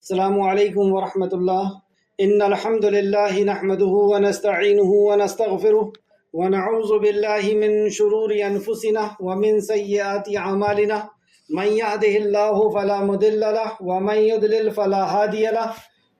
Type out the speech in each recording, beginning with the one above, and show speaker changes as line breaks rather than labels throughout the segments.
السلام علیکم ورحمۃ اللہ۔ ان الحمد للہ نحمده ونستعینه ونستغفره ونعوذ باللہ من شرور انفسنا ومن سیئات اعمالنا من يهده الله فلا مضل له ومن يضلل فلا هادي له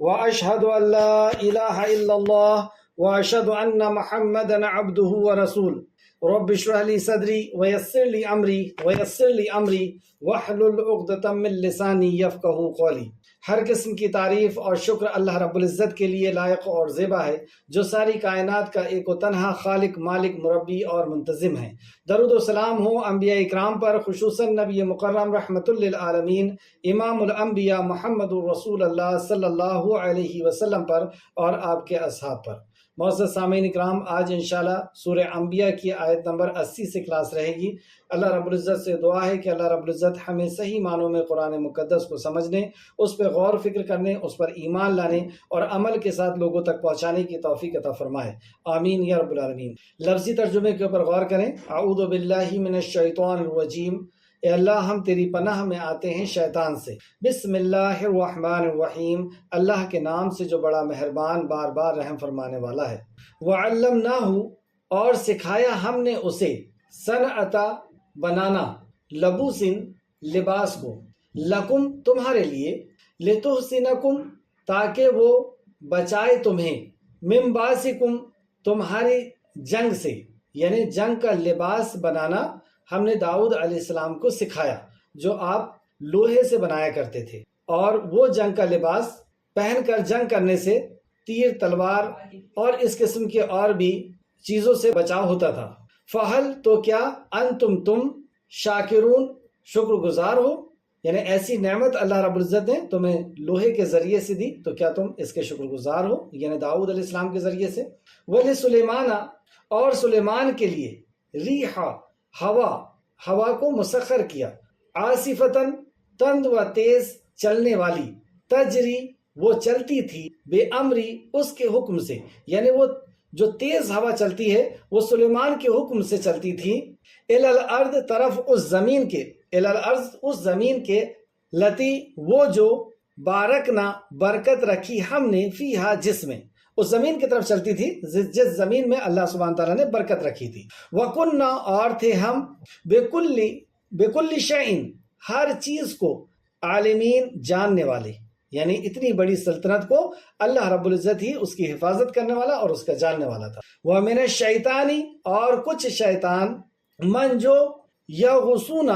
واشهد ان لا اله الا الله واشهد ان محمدا عبده ورسوله رب اشرح لي صدري ويسر لي امري واحلل عقدة من لساني يفقهوا قولي۔ ہر قسم کی تعریف اور شکر اللہ رب العزت کے لیے لائق اور زیبا ہے، جو ساری کائنات کا ایک و تنہا خالق، مالک، مربی اور منتظم ہے۔ درود و سلام ہو انبیاء اکرام پر، خصوصاً نبی مکرم رحمت للعالمین امام الانبیاء محمد الرسول اللہ صلی اللہ علیہ وسلم پر اور آپ کے اصحاب پر۔ معزز سامعین اکرام، آج انشاءاللہ سورہ انبیاء کی آیت نمبر 80 سے کلاس رہے گی۔ اللہ رب العزت سے دعا ہے کہ اللہ رب العزت ہمیں صحیح معنوں میں قرآن مقدس کو سمجھنے، اس پہ غور فکر کرنے، اس پر ایمان لانے اور عمل کے ساتھ لوگوں تک پہنچانے کی توفیق عطا فرمائے، آمین یا رب العالمین۔ لفظی ترجمے کے اوپر غور کریں۔ اعوذ باللہ من الشیطان الرجیم، اے اللہ ہم تیری پناہ میں آتے ہیں شیطان سے۔ بسم اللہ الرحمن الرحیم، اللہ کے نام سے جو بڑا مہربان، بار بار رحم فرمانے والا ہے۔ وعلمناہ، اور سکھایا ہم نے اسے، صنعتا، بنانا، لبوسن، لباس کو، لکم، تمہارے لیے، لتحسنکم، تاکہ وہ بچائے تمہیں، من باسکم، تمہاری جنگ سے، یعنی جنگ کا لباس بنانا ہم نے داؤد علیہ السلام کو سکھایا، جو آپ لوہے سے بنایا کرتے تھے، اور وہ جنگ کا لباس پہن کر جنگ کرنے سے تیر، تلوار اور اس قسم کے اور بھی چیزوں سے بچاؤ ہوتا تھا۔ فہل، تو کیا، انتم، تم، شاکرون، شکر گزار ہو، یعنی ایسی نعمت اللہ رب العزت نے تمہیں لوہے کے ذریعے سے دی، تو کیا تم اس کے شکر گزار ہو، یعنی داؤد علیہ السلام کے ذریعے سے۔ وَلِسُلَيْمَانَ، اور سلیمان کے لیے، ریحا، ہوا کو مسخر کیا، عاصفتاً، تند و تیز چلنے والی، تجری، وہ چلتی تھی، بے امری، اس کے حکم سے، یعنی وہ جو تیز ہوا چلتی ہے وہ سلیمان کے حکم سے چلتی تھی، الی الارض، طرف اس زمین کے، الی الارض، اس زمین کے، لتی، وہ جو، بارکنا، برکت رکھی ہم نے، فیہا، جس میں، اس زمین کی طرف چلتی تھی جس زمین میں اللہ سبحانہ تعالیٰ نے برکت رکھی تھی۔ وَكُنَّا، اور تھے ہم، بِكُلِّ شَيْءٍ، ہر چیز کو، عالمین، جاننے والے، یعنی اتنی بڑی سلطنت کو اللہ رب العزت ہی اس کی حفاظت کرنے والا اور اس کا جاننے والا تھا۔ وَمِنَ الشَّيْطَانِ، اور کچھ شیطان، من، جو، یغوسون،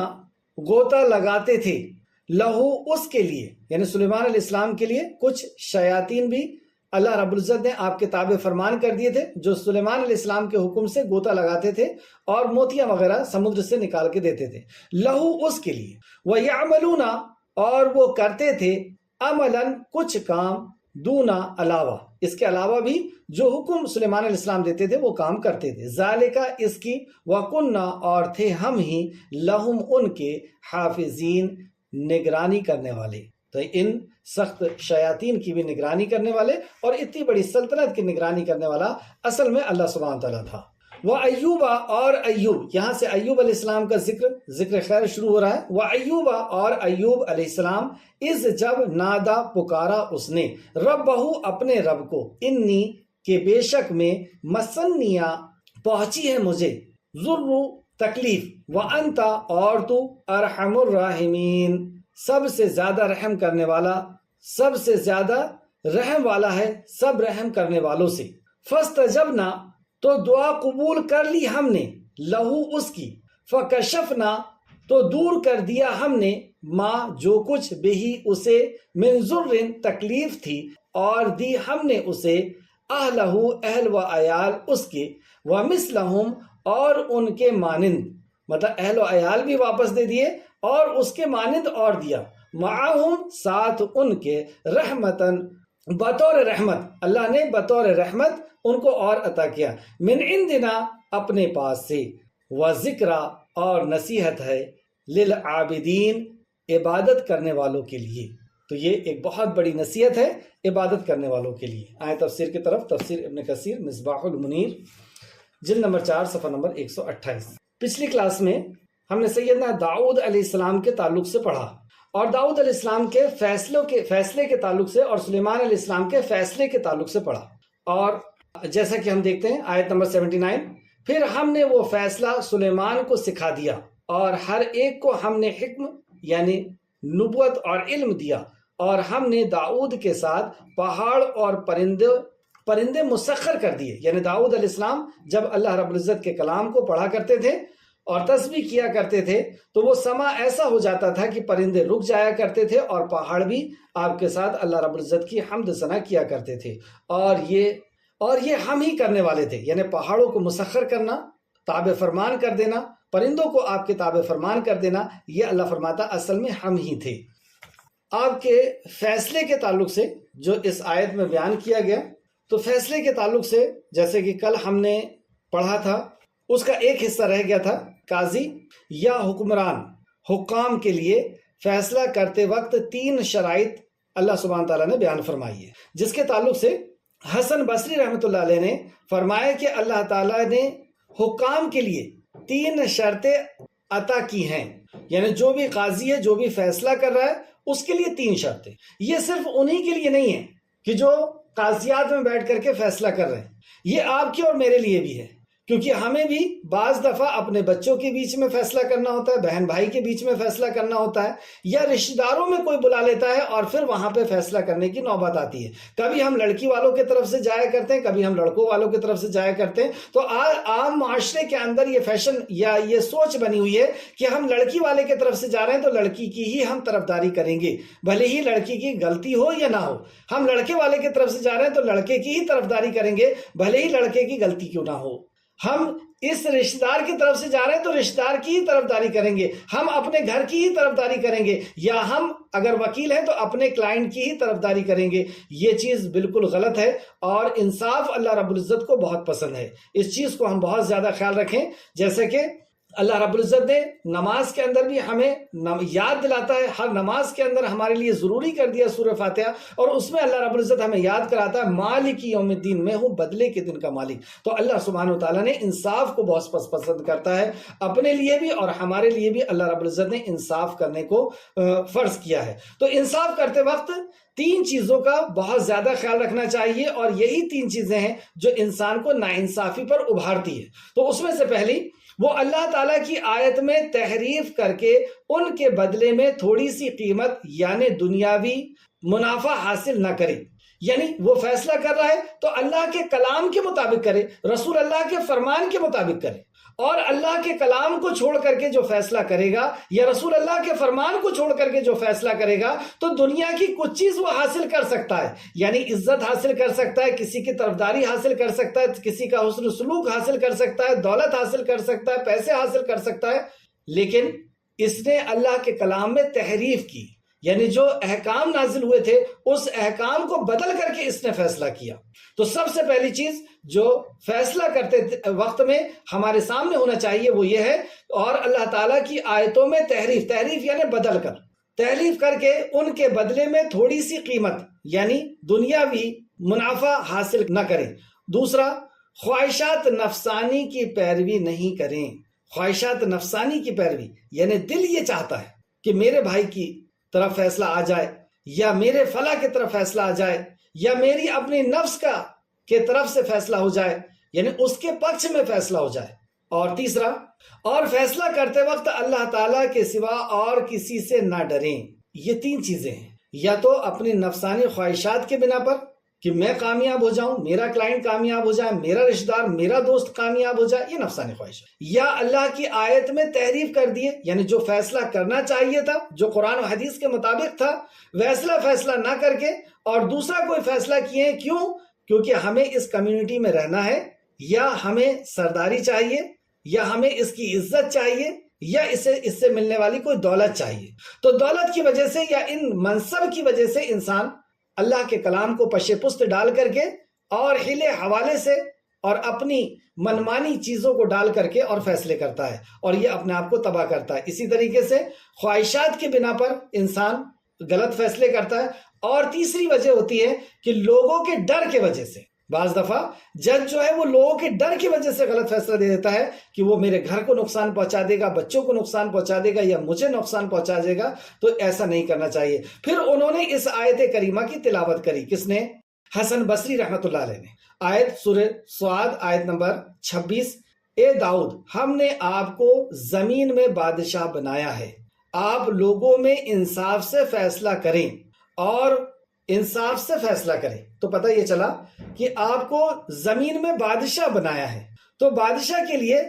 غوطہ لگاتے تھے، لہو، اس کے لیے، یعنی سلیمان علیہ السلام کے لیے کچھ شیاطین بھی اللہ رب العزت نے آپ کے تابع فرمان کر دیے تھے، جو سلیمان علیہ السلام کے حکم سے غوطہ لگاتے تھے اور موتیاں وغیرہ سمندر سے نکال کے دیتے تھے، لہو، اس کے لیے۔ وَيَعْمَلُونَ، اور وہ کرتے تھے، عملاً، کچھ کام، دونا، علاوہ، اس کے علاوہ بھی جو حکم سلیمان علیہ السلام دیتے تھے وہ کام کرتے تھے، ذالکہ، اس کی، وَكُنَّا، اور تھے ہم ہی، لہم، ان کے، حافظین، نگرانی کرنے والے۔ تو ان سخت شیاطین کی بھی نگرانی کرنے والے اور اتنی بڑی سلطنت کی نگرانی کرنے والا اصل میں اللہ سبحانہ تعالیٰ تھا۔ وَأَيُّوبَ، اور ایوب، یہاں سے ایوب علیہ السلام کا ذکر خیر شروع ہو رہا ہے۔ وَأَيُّوبَ، اور ایوب علیہ السلام، اذ، جب، نادا، پکارا اس نے، ربہ، اپنے رب کو، انی، کہ بے شک میں، مسنیا، پہنچی ہے مجھے، ضر، تکلیف، وَأَنْتَ، اور تو، ارحم الراحمین، سب سے زیادہ رحم کرنے والا، سب سے زیادہ رحم والا ہے سب رحم کرنے والوں سے۔ فاستجبنا، تو دعا قبول کر لی ہم نے، لہو، اس کی، فکشفنا، تو دور کر دیا ہم نے، ما، جو کچھ، بہی، اسے، من ضر، تکلیف تھی، اور دی ہم نے اسے، اہلہ، اہل و عیال اس کے، ومثلہم، اور ان کے مانند، مطلب اہل و عیال بھی واپس دے دیے اور اس کے مانند اور دیا، معاہم، ساتھ ان کے، رحمتاً، بطور رحمت، اللہ نے بطور رحمت ان کو اور عطا کیا، من عندنا، اپنے پاس سے، وذکرا، اور نصیحت ہے، للعابدین، عبادت کرنے والوں کے لیے۔ تو یہ ایک بہت بڑی نصیحت ہے عبادت کرنے والوں کے لیے۔ آئے تفسیر کی طرف، تفسیر ابن کثیر، مصباح المنیر، جلد نمبر 4، صفحہ نمبر 128۔ پچھلی کلاس میں ہم نے سیدنا داؤد علیہ السلام کے تعلق سے پڑھا اور داؤد علیہ السلام کے فیصلے کے تعلق سے اور سلیمان علیہ السلام کے فیصلے کے تعلق سے پڑھا. اور جیسا کہ ہم دیکھتے ہیں آیت نمبر 79، پھر ہم نے وہ فیصلہ سلیمان کو سکھا دیا اور ہر ایک کو ہم نے حکم یعنی نبوت اور علم دیا، اور ہم نے داؤد کے ساتھ پہاڑ اور پرندے مسخر کر دیے. یعنی داؤد علیہ السلام جب اللہ رب العزت کے کلام کو پڑھا کرتے تھے اور تسبیح کیا کرتے تھے تو وہ سما ایسا ہو جاتا تھا کہ پرندے رک جایا کرتے تھے اور پہاڑ بھی آپ کے ساتھ اللہ رب العزت کی حمد ثنا کیا کرتے تھے. اور یہ ہم ہی کرنے والے تھے. یعنی پہاڑوں کو مسخر کرنا، تابع فرمان کر دینا، پرندوں کو آپ کے تابع فرمان کر دینا، یہ اللہ فرماتا اصل میں ہم ہی تھے. آپ کے فیصلے کے تعلق سے جو اس آیت میں بیان کیا گیا، تو فیصلے کے تعلق سے جیسے کہ کل ہم نے پڑھا تھا، اس کا ایک حصہ رہ گیا تھا. قاضی یا حکمران، حکام کے لیے فیصلہ کرتے وقت 3 شرائط اللہ سبحانہ تعالیٰ نے بیان فرمائی ہے، جس کے تعلق سے حسن بصری رحمۃ اللہ علیہ نے فرمایا کہ اللہ تعالیٰ نے حکام کے لیے 3 شرطیں عطا کی ہیں. یعنی جو بھی قاضی ہے، جو بھی فیصلہ کر رہا ہے، اس کے لیے 3 شرطیں. یہ صرف انہی کے لیے نہیں ہے کہ جو قاضیات میں بیٹھ کر کے فیصلہ کر رہے ہیں، یہ آپ کے اور میرے لیے بھی ہے، کیونکہ ہمیں بھی بعض دفعہ اپنے بچوں کے بیچ میں فیصلہ کرنا ہوتا ہے، بہن بھائی کے بیچ میں فیصلہ کرنا ہوتا ہے، یا رشتہ داروں میں کوئی بلا لیتا ہے اور پھر وہاں پہ فیصلہ کرنے کی نوبت آتی ہے. کبھی ہم لڑکی والوں کی طرف سے جایا کرتے ہیں، کبھی ہم لڑکوں والوں کی طرف سے جایا کرتے ہیں. تو عام معاشرے کے اندر یہ فیشن یا یہ سوچ بنی ہوئی ہے کہ ہم لڑکی والے کی طرف سے جا رہے ہیں تو لڑکی کی ہی ہم طرفداری کریں گے، بھلے ہی لڑکی کی غلطی ہو یا نہ ہو. ہم لڑکے والے کی طرف سے جا رہے ہیں تو لڑکے کی ہی طرفداری کریں گے، بھلے ہی لڑکے کی غلطی کیوں نہ ہو. ہم اس رشتہ دار کی طرف سے جا رہے ہیں تو رشتہ دار کی ہی طرفداری کریں گے، ہم اپنے گھر کی ہی طرفداری کریں گے، یا ہم اگر وکیل ہیں تو اپنے کلائنٹ کی ہی طرفداری کریں گے. یہ چیز بالکل غلط ہے، اور انصاف اللہ رب العزت کو بہت پسند ہے. اس چیز کو ہم بہت زیادہ خیال رکھیں. جیسے کہ اللہ رب العزت نے نماز کے اندر بھی ہمیں یاد دلاتا ہے، ہر نماز کے اندر ہمارے لیے ضروری کر دیا سورہ فاتحہ، اور اس میں اللہ رب العزت ہمیں یاد کراتا ہے مالک یوم الدین، میں ہوں بدلے کے دن کا مالک. تو اللہ سبحانہ وتعالیٰ نے انصاف کو بہت پسند کرتا ہے، اپنے لیے بھی اور ہمارے لیے بھی اللہ رب العزت نے انصاف کرنے کو فرض کیا ہے. تو انصاف کرتے وقت 3 چیزوں کا بہت زیادہ خیال رکھنا چاہیے، اور یہی 3 چیزیں ہیں جو انسان کو ناانصافی پر ابھارتی ہے. تو اس میں سے پہلی، وہ اللہ تعالیٰ کی آیت میں تحریف کر کے ان کے بدلے میں تھوڑی سی قیمت یعنی دنیاوی منافع حاصل نہ کرے. یعنی وہ فیصلہ کر رہا ہے تو اللہ کے کلام کے مطابق کرے، رسول اللہ کے فرمان کے مطابق کرے. اور اللہ کے کلام کو چھوڑ کر کے جو فیصلہ کرے گا، یا رسول اللہ کے فرمان کو چھوڑ کر کے جو فیصلہ کرے گا، تو دنیا کی کچھ چیز وہ حاصل کر سکتا ہے. یعنی عزت حاصل کر سکتا ہے، کسی کی طرفداری حاصل کر سکتا ہے، کسی کا حسن سلوک حاصل کر سکتا ہے، دولت حاصل کر سکتا ہے، پیسے حاصل کر سکتا ہے. لیکن اس نے اللہ کے کلام میں تحریف کی، یعنی جو احکام نازل ہوئے تھے اس احکام کو بدل کر کے اس نے فیصلہ کیا. تو سب سے پہلی چیز جو فیصلہ کرتے وقت میں ہمارے سامنے ہونا چاہیے وہ یہ ہے، اور اللہ تعالیٰ کی آیتوں میں تحریف یعنی بدل کر، تحریف کر کے ان کے بدلے میں تھوڑی سی قیمت یعنی دنیاوی منافع حاصل نہ کریں. دوسرا، خواہشات نفسانی کی پیروی نہیں کریں. خواہشات نفسانی کی پیروی یعنی دل یہ چاہتا ہے کہ میرے بھائی کی طرف فیصلہ آ جائے، یا میرے فلاں کی طرف فیصلہ آ جائے، یا میری اپنی نفس کے طرف سے فیصلہ ہو جائے، یعنی اس کے پکش میں فیصلہ ہو جائے. اور تیسرا، اور فیصلہ کرتے وقت اللہ تعالیٰ کے سوا اور کسی سے نہ ڈریں. یہ 3 چیزیں ہیں، یا تو اپنی نفسانی خواہشات کے بنا پر کہ میں کامیاب ہو جاؤں، میرا کلائنٹ کامیاب ہو جائے، میرا رشتہ دار، میرا دوست کامیاب ہو جائے، یہ نفسانی خواہش ہے. یا اللہ کی آیت میں تحریف کر دیے، یعنی جو فیصلہ کرنا چاہیے تھا، جو قرآن و حدیث کے مطابق تھا، ویسا فیصلہ نہ کر کے اور دوسرا کوئی فیصلہ کیے. کیونکہ ہمیں اس کمیونٹی میں رہنا ہے، یا ہمیں سرداری چاہیے، یا ہمیں اس کی عزت چاہیے، یا اس سے ملنے والی کوئی دولت چاہیے. تو دولت کی وجہ سے یا ان منصب کی وجہ سے انسان اللہ کے کلام کو پشے پست ڈال کر کے اور ہیلے حوالے سے اور اپنی منمانی چیزوں کو ڈال کر کے اور فیصلے کرتا ہے، اور یہ اپنے آپ کو تباہ کرتا ہے. اسی طریقے سے خواہشات کی بنا پر انسان غلط فیصلے کرتا ہے. اور تیسری وجہ ہوتی ہے کہ لوگوں کے ڈر کی وجہ سے، بعض دفعہ جج جو ہے وہ لوگوں کے ڈر کی وجہ سے غلط فیصلہ دے دیتا ہے کہ وہ میرے گھر کو نقصان پہنچا دے گا، بچوں کو نقصان پہنچا دے گا، یا مجھے نقصان پہنچا دے گا، تو ایسا نہیں کرنا چاہیے۔ پھر انہوں نے اس آیت کریمہ کی تلاوت کری، کس نے؟ حسن بصری رحمت اللہ علیہ نے۔ آیت سورہ سعد آیت نمبر 26، اے داؤد ہم نے آپ کو زمین میں بادشاہ بنایا ہے، آپ لوگوں میں انصاف سے فیصلہ کریں اور انصاف سے فیصلہ کریں۔ تو پتہ یہ چلا کہ آپ کو زمین میں بادشاہ بنایا ہے، تو بادشاہ کے لیے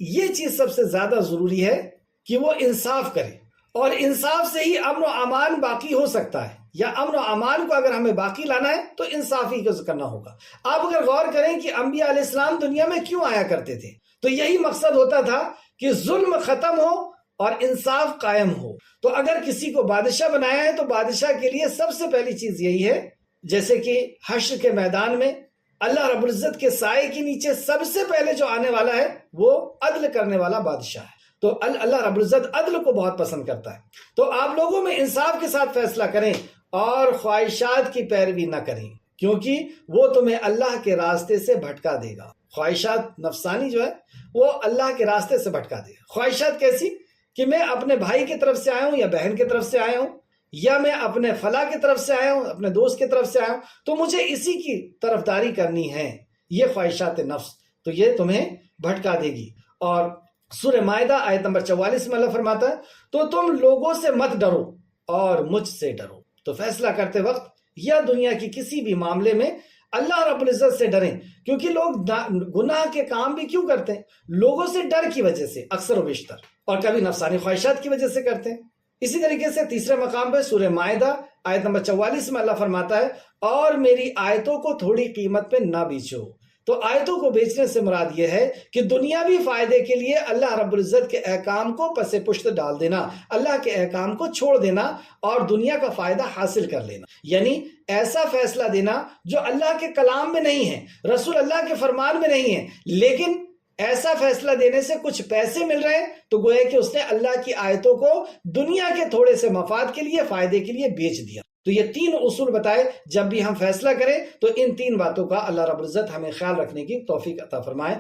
یہ چیز سب سے زیادہ ضروری ہے کہ وہ انصاف کرے، اور انصاف سے ہی امن و امان باقی ہو سکتا ہے، یا امن و امان کو اگر ہمیں باقی لانا ہے تو انصاف ہی کرنا ہوگا۔ آپ اگر غور کریں کہ انبیاء علیہ السلام دنیا میں کیوں آیا کرتے تھے، تو یہی مقصد ہوتا تھا کہ ظلم ختم ہو اور انصاف قائم ہو۔ تو اگر کسی کو بادشاہ بنایا ہے تو بادشاہ کے لیے سب سے پہلی چیز یہی ہے، جیسے کہ حشر کے میدان میں اللہ رب العزت کے سائے کے نیچے سب سے پہلے جو آنے والا ہے وہ عدل کرنے والا بادشاہ ہے۔ تو اللہ رب العزت عدل کو بہت پسند کرتا ہے۔ تو آپ لوگوں میں انصاف کے ساتھ فیصلہ کریں اور خواہشات کی پیروی نہ کریں، کیونکہ وہ تمہیں اللہ کے راستے سے بھٹکا دے گا۔ خواہشات نفسانی جو ہے وہ اللہ کے راستے سے بھٹکا دے گا۔ خواہشات کیسی؟ کہ میں اپنے بھائی کی طرف سے آیا ہوں، یا بہن کی طرف سے آیا ہوں، یا میں اپنے فلاں کی طرف سے آیا ہوں، اپنے دوست کی طرف سے آیا ہوں، تو مجھے اسی کی طرفداری کرنی ہے۔ یہ خواہشات نفس، تو یہ تمہیں بھٹکا دے گی۔ اور سورہ مائدہ آیت نمبر 44 میں اللہ فرماتا ہے تو تم لوگوں سے مت ڈرو اور مجھ سے ڈرو۔ تو فیصلہ کرتے وقت یا دنیا کی کسی بھی معاملے میں اللہ رب العزت سے ڈریں، کیونکہ لوگ گناہ کے کام بھی کیوں کرتے ہیں؟ لوگوں سے ڈر کی وجہ سے اکثر و بیشتر، اور کبھی نفسانی خواہشات کی وجہ سے کرتے ہیں۔ اسی طریقے سے تیسرے مقام پہ سورہ مائدہ آیت نمبر 44 میں اللہ فرماتا ہے اور میری آیتوں کو تھوڑی قیمت پہ نہ بیچو۔ تو آیتوں کو بیچنے سے مراد یہ ہے کہ دنیاوی فائدے کے لیے اللہ رب العزت کے احکام کو پس پشت ڈال دینا، اللہ کے احکام کو چھوڑ دینا اور دنیا کا فائدہ حاصل کر لینا، یعنی ایسا فیصلہ دینا جو اللہ کے کلام میں نہیں ہے، رسول اللہ کے فرمان میں نہیں ہے، لیکن ایسا فیصلہ دینے سے کچھ پیسے مل رہے ہیں تو گویا کہ اس نے اللہ کی آیتوں کو دنیا کے تھوڑے سے مفاد کے لیے، فائدے کے لیے بیچ دیا۔ تو یہ تین اصول بتائے، جب بھی ہم فیصلہ کریں تو ان تین باتوں کا اللہ رب العزت ہمیں خیال رکھنے کی توفیق عطا فرمائے،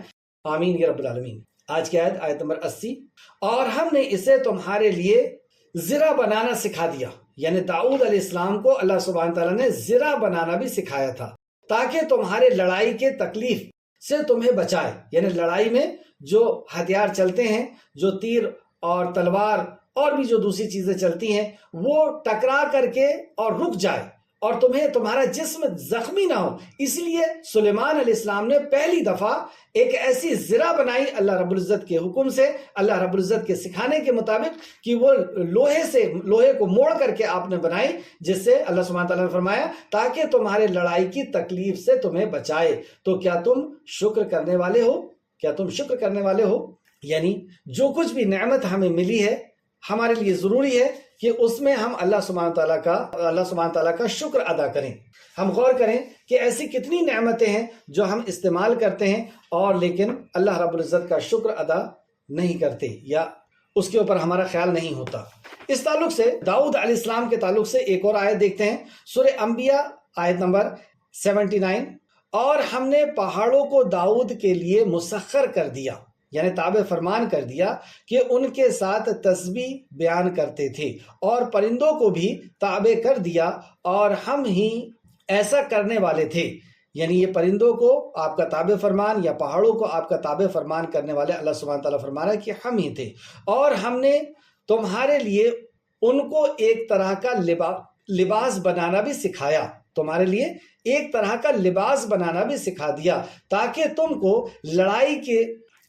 آمین یا رب العالمین۔ آج کی آیت نمبر 80، اور ہم نے اسے تمہارے لیے زرہ بنانا سکھا دیا، یعنی داؤد علیہ السلام کو اللہ سبحانہ تعالیٰ نے زرہ بنانا بھی سکھایا تھا تاکہ تمہارے لڑائی کے تکلیف سے تمہیں بچائے، یعنی لڑائی میں جو ہتھیار چلتے ہیں، جو تیر اور تلوار اور بھی جو دوسری چیزیں چلتی ہیں، وہ ٹکرا کر کے اور رک جائے اور تمہارا جسم زخمی نہ ہو۔ اس لیے سلیمان علیہ السلام نے پہلی دفعہ ایک ایسی زرہ بنائی اللہ رب العزت کے حکم سے، اللہ رب العزت کے سکھانے کے مطابق، کہ وہ لوہے کو موڑ کر کے آپ نے بنائی، جس سے اللہ سبحانہ تعالیٰ نے فرمایا تاکہ تمہارے لڑائی کی تکلیف سے تمہیں بچائے۔ تو کیا تم شکر کرنے والے ہو؟ کیا تم شکر کرنے والے ہو؟ یعنی جو کچھ بھی نعمت ہمیں ملی ہے، ہمارے لیے ضروری ہے کہ اس میں ہم اللہ سبحانہ تعالیٰ کا شکر ادا کریں۔ ہم غور کریں کہ ایسی کتنی نعمتیں ہیں جو ہم استعمال کرتے ہیں اور لیکن اللہ رب العزت کا شکر ادا نہیں کرتے، یا اس کے اوپر ہمارا خیال نہیں ہوتا۔ اس تعلق سے داؤد علیہ السلام کے تعلق سے ایک اور آیت دیکھتے ہیں، سورہ انبیاء آیت نمبر 79، اور ہم نے پہاڑوں کو داؤد کے لیے مسخر کر دیا، یعنی تابع فرمان کر دیا کہ ان کے ساتھ تسبیح بیان کرتے تھے، اور پرندوں کو بھی تابع کر دیا اور ہم ہی ایسا کرنے والے تھے۔ یعنی یہ پرندوں کو آپ کا تابع فرمان یا پہاڑوں کو آپ کا تابع فرمان کرنے والے اللہ سبحانہ تعالیٰ فرما رہا ہے کہ ہم ہی تھے، اور ہم نے تمہارے لیے ان کو ایک طرح کا لباس بنانا بھی سکھایا، تمہارے لیے ایک طرح کا لباس بنانا بھی سکھا دیا تاکہ تم کو لڑائی کے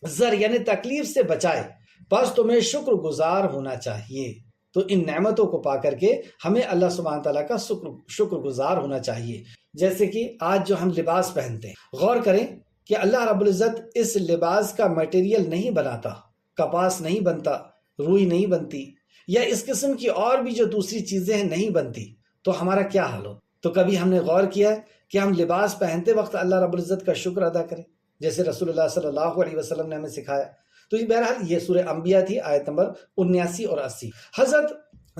زر یعنی تکلیف سے بچائے، بس تمہیں شکر گزار ہونا چاہیے۔ تو ان نعمتوں کو پا کر کے ہمیں اللہ سبحانہ تعالیٰ کا شکر گزار ہونا چاہیے۔ جیسے کہ آج جو ہم لباس پہنتے ہیں، غور کریں کہ اللہ رب العزت اس لباس کا میٹیریل نہیں بناتا، کپاس نہیں بنتا، روئی نہیں بنتی، یا اس قسم کی اور بھی جو دوسری چیزیں ہیں نہیں بنتی، تو ہمارا کیا حال ہو؟ تو کبھی ہم نے غور کیا ہے کہ ہم لباس پہنتے وقت اللہ رب العزت کا شکر ادا کریں، جیسے رسول اللہ صلی اللہ علیہ وسلم نے ہمیں سکھایا؟ تو یہ بہرحال یہ سورہ انبیاء تھی، آیت نمبر 79 اور 80۔ حضرت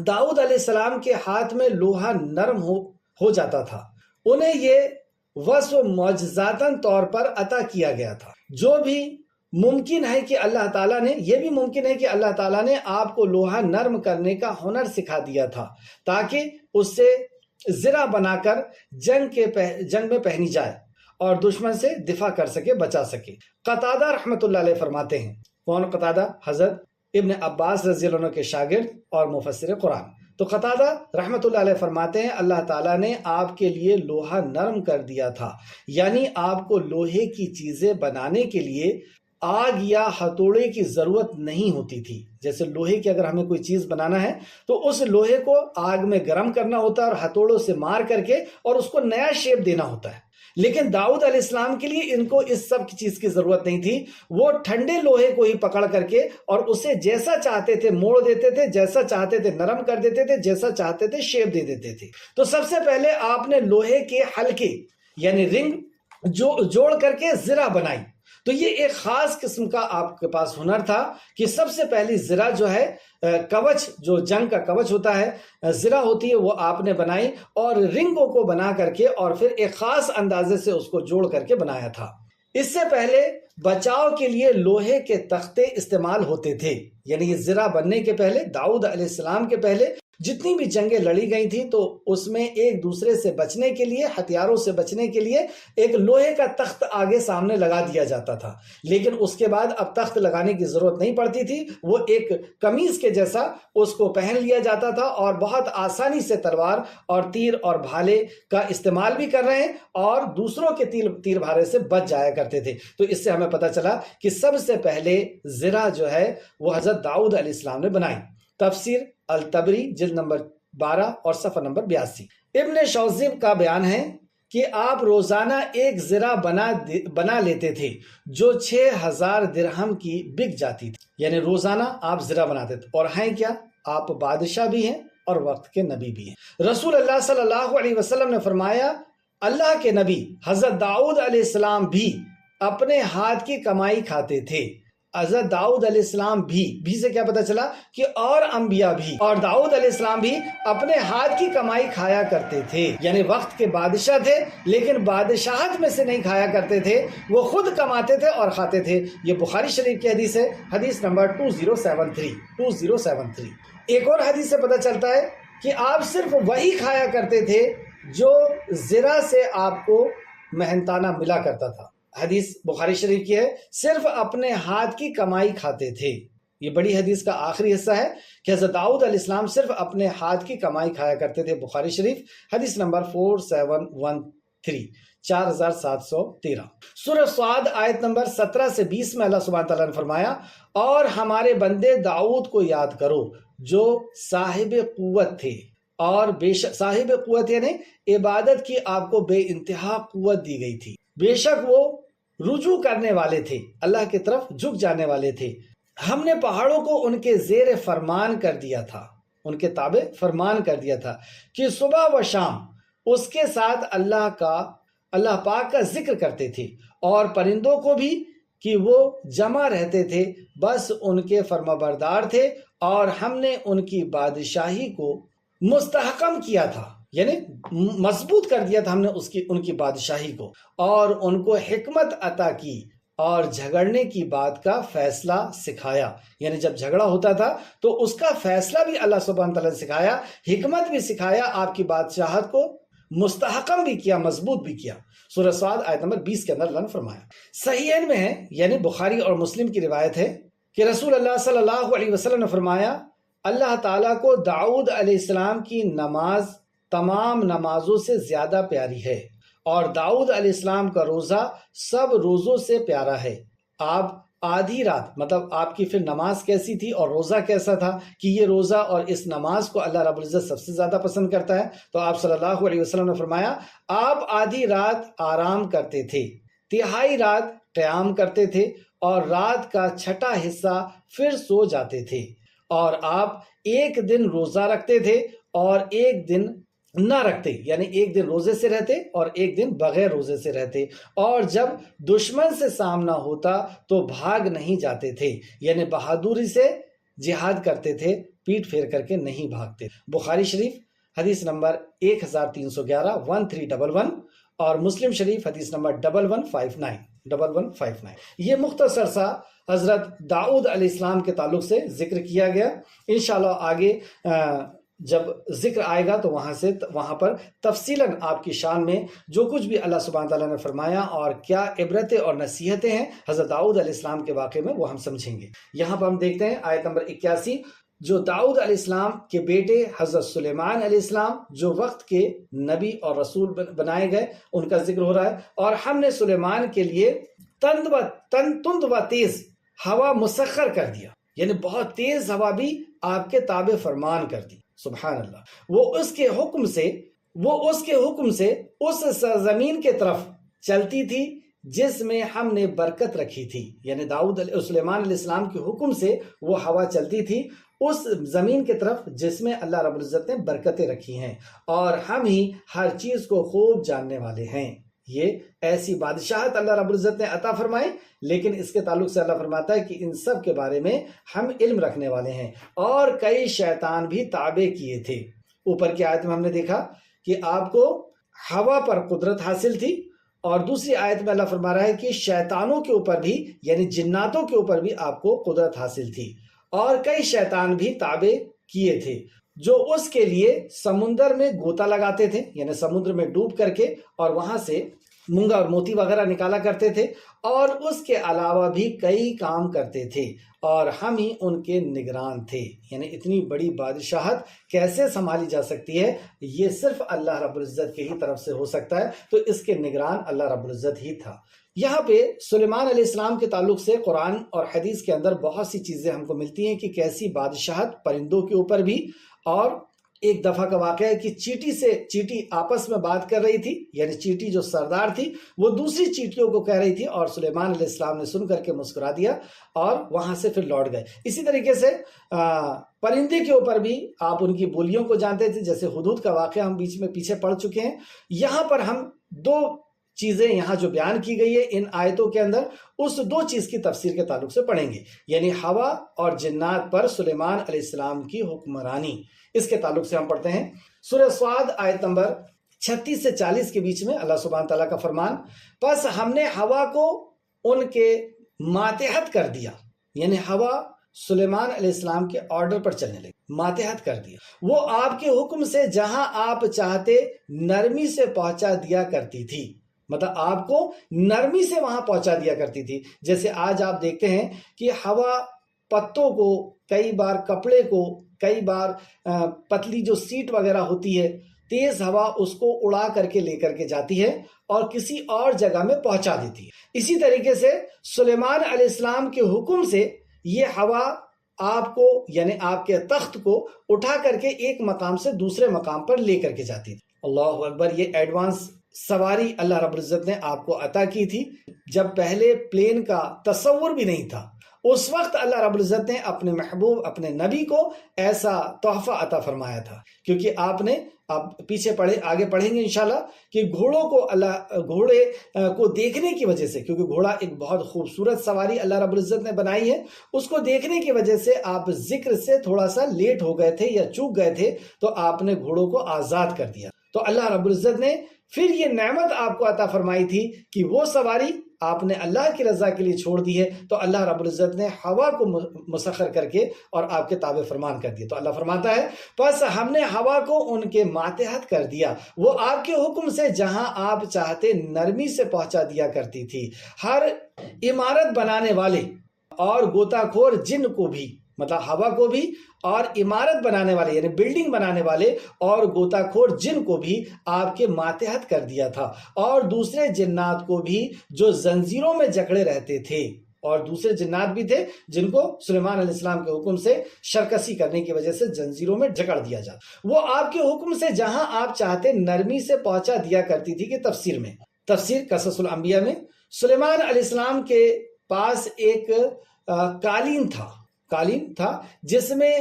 داؤد علیہ السلام کے ہاتھ میں لوہا نرم ہو جاتا تھا، انہیں یہ وصف معجزاتاً طور پر عطا کیا گیا تھا۔ جو بھی ممکن ہے کہ اللہ تعالیٰ نے، یہ بھی ممکن ہے کہ اللہ تعالیٰ نے آپ کو لوہا نرم کرنے کا ہنر سکھا دیا تھا تاکہ اس سے زرہ بنا کر جنگ میں پہنی جائے اور دشمن سے دفاع کر سکے، بچا سکے۔ قتادہ رحمۃ اللہ علیہ فرماتے ہیں، کون قتادہ؟ حضرت ابن عباس رضی اللہ عنہ کے شاگرد اور مفسر قرآن۔ تو قتادہ رحمۃ اللہ علیہ فرماتے ہیں اللہ تعالیٰ نے آپ کے لیے لوہا نرم کر دیا تھا، یعنی آپ کو لوہے کی چیزیں بنانے کے لیے آگ یا ہتھوڑے کی ضرورت نہیں ہوتی تھی۔ جیسے لوہے کی اگر ہمیں کوئی چیز بنانا ہے تو اس لوہے کو آگ میں گرم کرنا ہوتا ہے اور ہتھوڑوں سے مار کر کے اور اس کو نیا شیپ دینا ہوتا ہے۔ لیکن داؤد علیہ السلام کے لیے ان کو اس سب کی چیز کی ضرورت نہیں تھی، وہ ٹھنڈے لوہے کو ہی پکڑ کر کے اور اسے جیسا چاہتے تھے موڑ دیتے تھے، جیسا چاہتے تھے نرم کر دیتے تھے، جیسا چاہتے تھے شیپ دے دیتے تھے۔ تو سب سے پہلے آپ نے لوہے کے حلقے یعنی رنگ جوڑ کر کے زرہ بنائی۔ تو یہ ایک خاص قسم کا آپ کے پاس ہنر تھا کہ سب سے پہلی زرہ جو ہے کوچ، جو جنگ کا کوچ ہوتا ہے، زرہ ہوتی ہے، وہ آپ نے بنائی اور رنگوں کو بنا کر کے اور پھر ایک خاص اندازے سے اس کو جوڑ کر کے بنایا تھا۔ اس سے پہلے بچاؤ کے لیے لوہے کے تختے استعمال ہوتے تھے، یعنی یہ زرہ بننے کے پہلے، داؤد علیہ السلام کے پہلے جتنی بھی جنگیں لڑی گئی تھیں تو اس میں ایک دوسرے سے بچنے کے لیے، ہتھیاروں سے بچنے کے لیے ایک لوہے کا تخت آگے سامنے لگا دیا جاتا تھا۔ لیکن اس کے بعد اب تخت لگانے کی ضرورت نہیں پڑتی تھی، وہ ایک قمیص کے جیسا اس کو پہن لیا جاتا تھا اور بہت آسانی سے تلوار اور تیر اور بھالے کا استعمال بھی کر رہے ہیں اور دوسروں کے تیر بھالے سے بچ جایا کرتے تھے۔ تو اس سے ہمیں پتہ چلا کہ سب سے پہلے زرہ جو ہے وہ حضرت داؤد علیہ السلام نے بنائی۔ تفسیر الطبری جلد نمبر 12 اور صفحہ نمبر 82۔ ابن شوذب کا بیان ہے کہ آپ روزانہ ایک زرہ بنا لیتے تھے جو 6000 درہم کی بک جاتی تھی، یعنی روزانہ آپ زرہ بناتے تھے۔ اور ہیں کیا؟ آپ بادشاہ بھی ہیں اور وقت کے نبی بھی ہیں۔ رسول اللہ صلی اللہ علیہ وسلم نے فرمایا اللہ کے نبی حضرت داؤد علیہ السلام بھی اپنے ہاتھ کی کمائی کھاتے تھے۔ حضرت داؤد علیہ السلام بھی سے کیا پتہ چلا کہ اور انبیاء بھی، اور داؤد علیہ السلام بھی اپنے ہاتھ کی کمائی کھایا کرتے تھے، یعنی وقت کے بادشاہ تھے لیکن بادشاہت میں سے نہیں کھایا کرتے تھے، وہ خود کماتے تھے اور کھاتے تھے۔ یہ بخاری شریف کی حدیث ہے، حدیث نمبر 2073۔ ایک اور حدیث سے پتہ چلتا ہے کہ آپ صرف وہی کھایا کرتے تھے جو زرہ سے آپ کو محنتانہ ملا کرتا تھا۔ حدیث بخاری شریف کی ہے، صرف اپنے ہاتھ کی کمائی کھاتے تھے۔ یہ بڑی حدیث کا آخری حصہ ہے کہ حضرت داؤد علیہ السلام صرف اپنے ہاتھ کی کمائی کھایا کرتے تھے۔ بخاری شریف حدیث نمبر 4713۔ سورہ صاد آیت نمبر 17 سے 20 میں اللہ سبحانہ تعالیٰ نے فرمایا اور ہمارے بندے داؤد کو یاد کرو جو صاحب قوت تھے، اور صاحب قوت یعنی عبادت کی آپ کو بے انتہا قوت دی گئی تھی۔ بے شک وہ رجوع کرنے والے تھے، اللہ کی طرف جھک جانے والے تھے۔ ہم نے پہاڑوں کو ان کے زیر فرمان کر دیا تھا، ان کے تابع فرمان کر دیا تھا کہ صبح و شام اس کے ساتھ اللہ پاک کا ذکر کرتے تھے، اور پرندوں کو بھی کہ وہ جمع رہتے تھے، بس ان کے فرمانبردار تھے، اور ہم نے ان کی بادشاہی کو مستحکم کیا تھا، یعنی مضبوط کر دیا تھا ہم نے ان کی بادشاہی کو، اور ان کو حکمت عطا کی اور جھگڑنے کی بات کا فیصلہ سکھایا، یعنی جب جھگڑا ہوتا تھا تو اس کا فیصلہ بھی اللہ سبحانہ تعالیٰ نے سکھایا، حکمت بھی سکھایا، آپ کی بادشاہت کو مستحکم بھی کیا، مضبوط بھی کیا۔ سورہ صاد آیت نمبر 20 کے اندر اللہ نے فرمایا۔ صحیحین میں ہے، یعنی بخاری اور مسلم کی روایت ہے کہ رسول اللہ صلی اللہ علیہ وسلم نے فرمایا اللہ تعالیٰ کو داؤد علیہ السلام کی نماز تمام نمازوں سے زیادہ پیاری ہے، اور داؤد علیہ السلام کا روزہ سب روزوں سے پیارا ہے۔ آپ آدھی رات، مطلب آپ کی پھر نماز کیسی تھی اور روزہ کیسا تھا کہ یہ روزہ اور اس نماز کو اللہ رب العزت سب سے زیادہ پسند کرتا ہے۔ تو آپ صلی اللہ علیہ وسلم نے فرمایا آپ آدھی رات آرام کرتے تھے، تہائی رات قیام کرتے تھے، اور رات کا چھٹا حصہ پھر سو جاتے تھے، اور آپ ایک دن روزہ رکھتے تھے اور ایک دن نہ رکھتے، یعنی ایک دن روزے سے رہتے اور ایک دن بغیر روزے سے رہتے، اور جب دشمن سے سامنا ہوتا تو بھاگ نہیں جاتے تھے، یعنی بہادری سے جہاد کرتے تھے، پیٹ پھیر کر کے نہیں بھاگتے۔ بخاری شریف حدیث نمبر 1311 1311 اور مسلم شریف حدیث نمبر 1159 یہ مختصر سا حضرت داؤد علیہ السلام کے تعلق سے ذکر کیا گیا. انشاءاللہ آگے جب ذکر آئے گا تو وہاں پر تفصیلاً آپ کی شان میں جو کچھ بھی اللہ سبحانہ تعالیٰ نے فرمایا اور کیا عبرتیں اور نصیحتیں ہیں حضرت داؤد علیہ السلام کے واقعے میں وہ ہم سمجھیں گے. یہاں پر ہم دیکھتے ہیں آیت نمبر 81 جو داؤد علیہ السلام کے بیٹے حضرت سلیمان علیہ السلام جو وقت کے نبی اور رسول بنائے گئے ان کا ذکر ہو رہا ہے. اور ہم نے سلیمان کے لیے تند و تیز ہوا مسخر کر دیا، یعنی بہت تیز ہوا بھی آپ کے تابع فرمان کر دی. سبحان اللہ. وہ اس کے حکم سے اس سرزمین کے طرف چلتی تھی جس میں ہم نے برکت رکھی تھی. یعنی سلیمان علیہ السلام کے حکم سے وہ ہوا چلتی تھی اس زمین کی طرف جس میں اللہ رب العزت نے برکتیں رکھی ہیں، اور ہم ہی ہر چیز کو خوب جاننے والے ہیں. یہ ایسی بادشاہت اللہ رب العزت نے عطا فرمائی، لیکن اس کے تعلق سے اللہ فرماتا ہے کہ ان سب کے بارے میں ہم علم رکھنے والے ہیں. اور کئی شیطان بھی تابع کیے تھے. اوپر کی آیت میں ہم نے دیکھا کہ آپ کو ہوا پر قدرت حاصل تھی، اور دوسری آیت میں اللہ فرما رہا ہے کہ شیطانوں کے اوپر بھی یعنی جناتوں کے اوپر بھی آپ کو قدرت حاصل تھی، اور کئی شیطان بھی تابع کیے تھے جو اس کے لیے سمندر میں گوتا لگاتے تھے، یعنی سمندر میں ڈوب کر کے اور وہاں سے مونگا اور موتی وغیرہ نکالا کرتے تھے، اور اس کے علاوہ بھی کئی کام کرتے تھے، اور ہم ہی ان کے نگران تھے. یعنی اتنی بڑی بادشاہت کیسے سنبھالی جا سکتی ہے؟ یہ صرف اللہ رب العزت کی ہی طرف سے ہو سکتا ہے. تو اس کے نگران اللہ رب العزت ہی تھا. یہاں پہ سلیمان علیہ السلام کے تعلق سے قرآن اور حدیث کے اندر بہت سی چیزیں ہم کو ملتی ہیں کہ کیسی بادشاہت پرندوں کے اوپر بھی. اور ایک دفعہ کا واقعہ ہے کہ چیٹی آپس میں بات کر رہی تھی، یعنی چیٹی جو سردار تھی وہ دوسری چیٹیوں کو کہہ رہی تھی، اور سلیمان علیہ السلام نے سن کر کے مسکرا دیا اور وہاں سے پھر لوٹ گئے. اسی طریقے سے پرندے کے اوپر بھی آپ ان کی بولیوں کو جانتے تھے، جیسے ہدہد کا واقعہ ہم بیچ میں پیچھے پڑھ چکے ہیں. یہاں پر ہم دو چیزیں یہاں جو بیان کی گئی ہے ان آیتوں کے اندر، اس دو چیز کی تفسیر کے تعلق سے پڑھیں گے، یعنی ہوا اور جنات پر سلیمان علیہ السلام کی حکمرانی. اس کے تعلق سے ہم پڑھتے ہیں سورہ صاد آیت نمبر 36 سے 40 کے بیچ میں اللہ سبحانہ تعالیٰ کا فرمان، پس ہم نے ہوا کو ان کے ماتحت کر دیا. یعنی ہوا سلیمان علیہ السلام کے آرڈر پر چلنے لگی، ماتحت کر دیا. وہ آپ کے حکم سے جہاں آپ چاہتے نرمی سے پہنچا دیا کرتی تھی. مطلب آپ کو نرمی سے وہاں پہنچا دیا کرتی تھی. جیسے آج آپ دیکھتے ہیں کہ ہوا پتوں کو، کئی بار کپڑے کو، کئی بار پتلی جو سیٹ وغیرہ ہوتی ہے، تیز ہوا اس کو اڑا کر کے لے کر کے جاتی ہے اور کسی اور جگہ میں پہنچا دیتی ہے. اسی طریقے سے سلیمان علیہ السلام کے حکم سے یہ ہوا آپ کو یعنی آپ کے تخت کو اٹھا کر کے ایک مقام سے دوسرے مقام پر لے کر کے جاتی تھی. اللہ اکبر. یہ ایڈوانس سواری اللہ رب العزت نے آپ کو عطا کی تھی جب پہلے پلین کا تصور بھی نہیں تھا. اس وقت اللہ رب العزت نے اپنے محبوب اپنے نبی کو ایسا تحفہ عطا فرمایا تھا. کیونکہ آپ نے پیچھے آگے پڑھیں گے انشاءاللہ کہ گھوڑے کو دیکھنے کی وجہ سے، کیونکہ گھوڑا ایک بہت خوبصورت سواری اللہ رب العزت نے بنائی ہے، اس کو دیکھنے کی وجہ سے آپ ذکر سے تھوڑا سا لیٹ ہو گئے تھے یا چوک گئے تھے، تو آپ نے گھوڑوں کو آزاد کر دیا. تو اللہ رب العزت نے پھر یہ نعمت آپ کو عطا فرمائی تھی کہ وہ سواری آپ نے اللہ کی رضا کے لیے چھوڑ دی ہے، تو اللہ رب العزت نے ہوا کو مسخر کر کے اور آپ کے تابع فرمان کر دیا. تو اللہ فرماتا ہے پس ہم نے ہوا کو ان کے ماتحت کر دیا، وہ آپ کے حکم سے جہاں آپ چاہتے نرمی سے پہنچا دیا کرتی تھی. ہر عمارت بنانے والے اور غوطہ خور جن کو بھی، مطلب ہوا کو بھی، اور عمارت بنانے والے یعنی بلڈنگ بنانے والے اور غوطہ خور جن کو بھی آپ کے ماتحت کر دیا تھا، اور دوسرے جنات کو بھی جو زنجیروں میں جکڑے رہتے تھے. اور دوسرے جنات بھی تھے جن کو سلیمان علیہ السلام کے حکم سے شرکسی کرنے کی وجہ سے زنجیروں میں جکڑ دیا جاتا. وہ آپ کے حکم سے جہاں آپ چاہتے نرمی سے پہنچا دیا کرتی تھی. کہ تفسیر میں قصص الانبیاء میں سلیمان علیہ السلام کے پاس ایک قالین تھا جس میں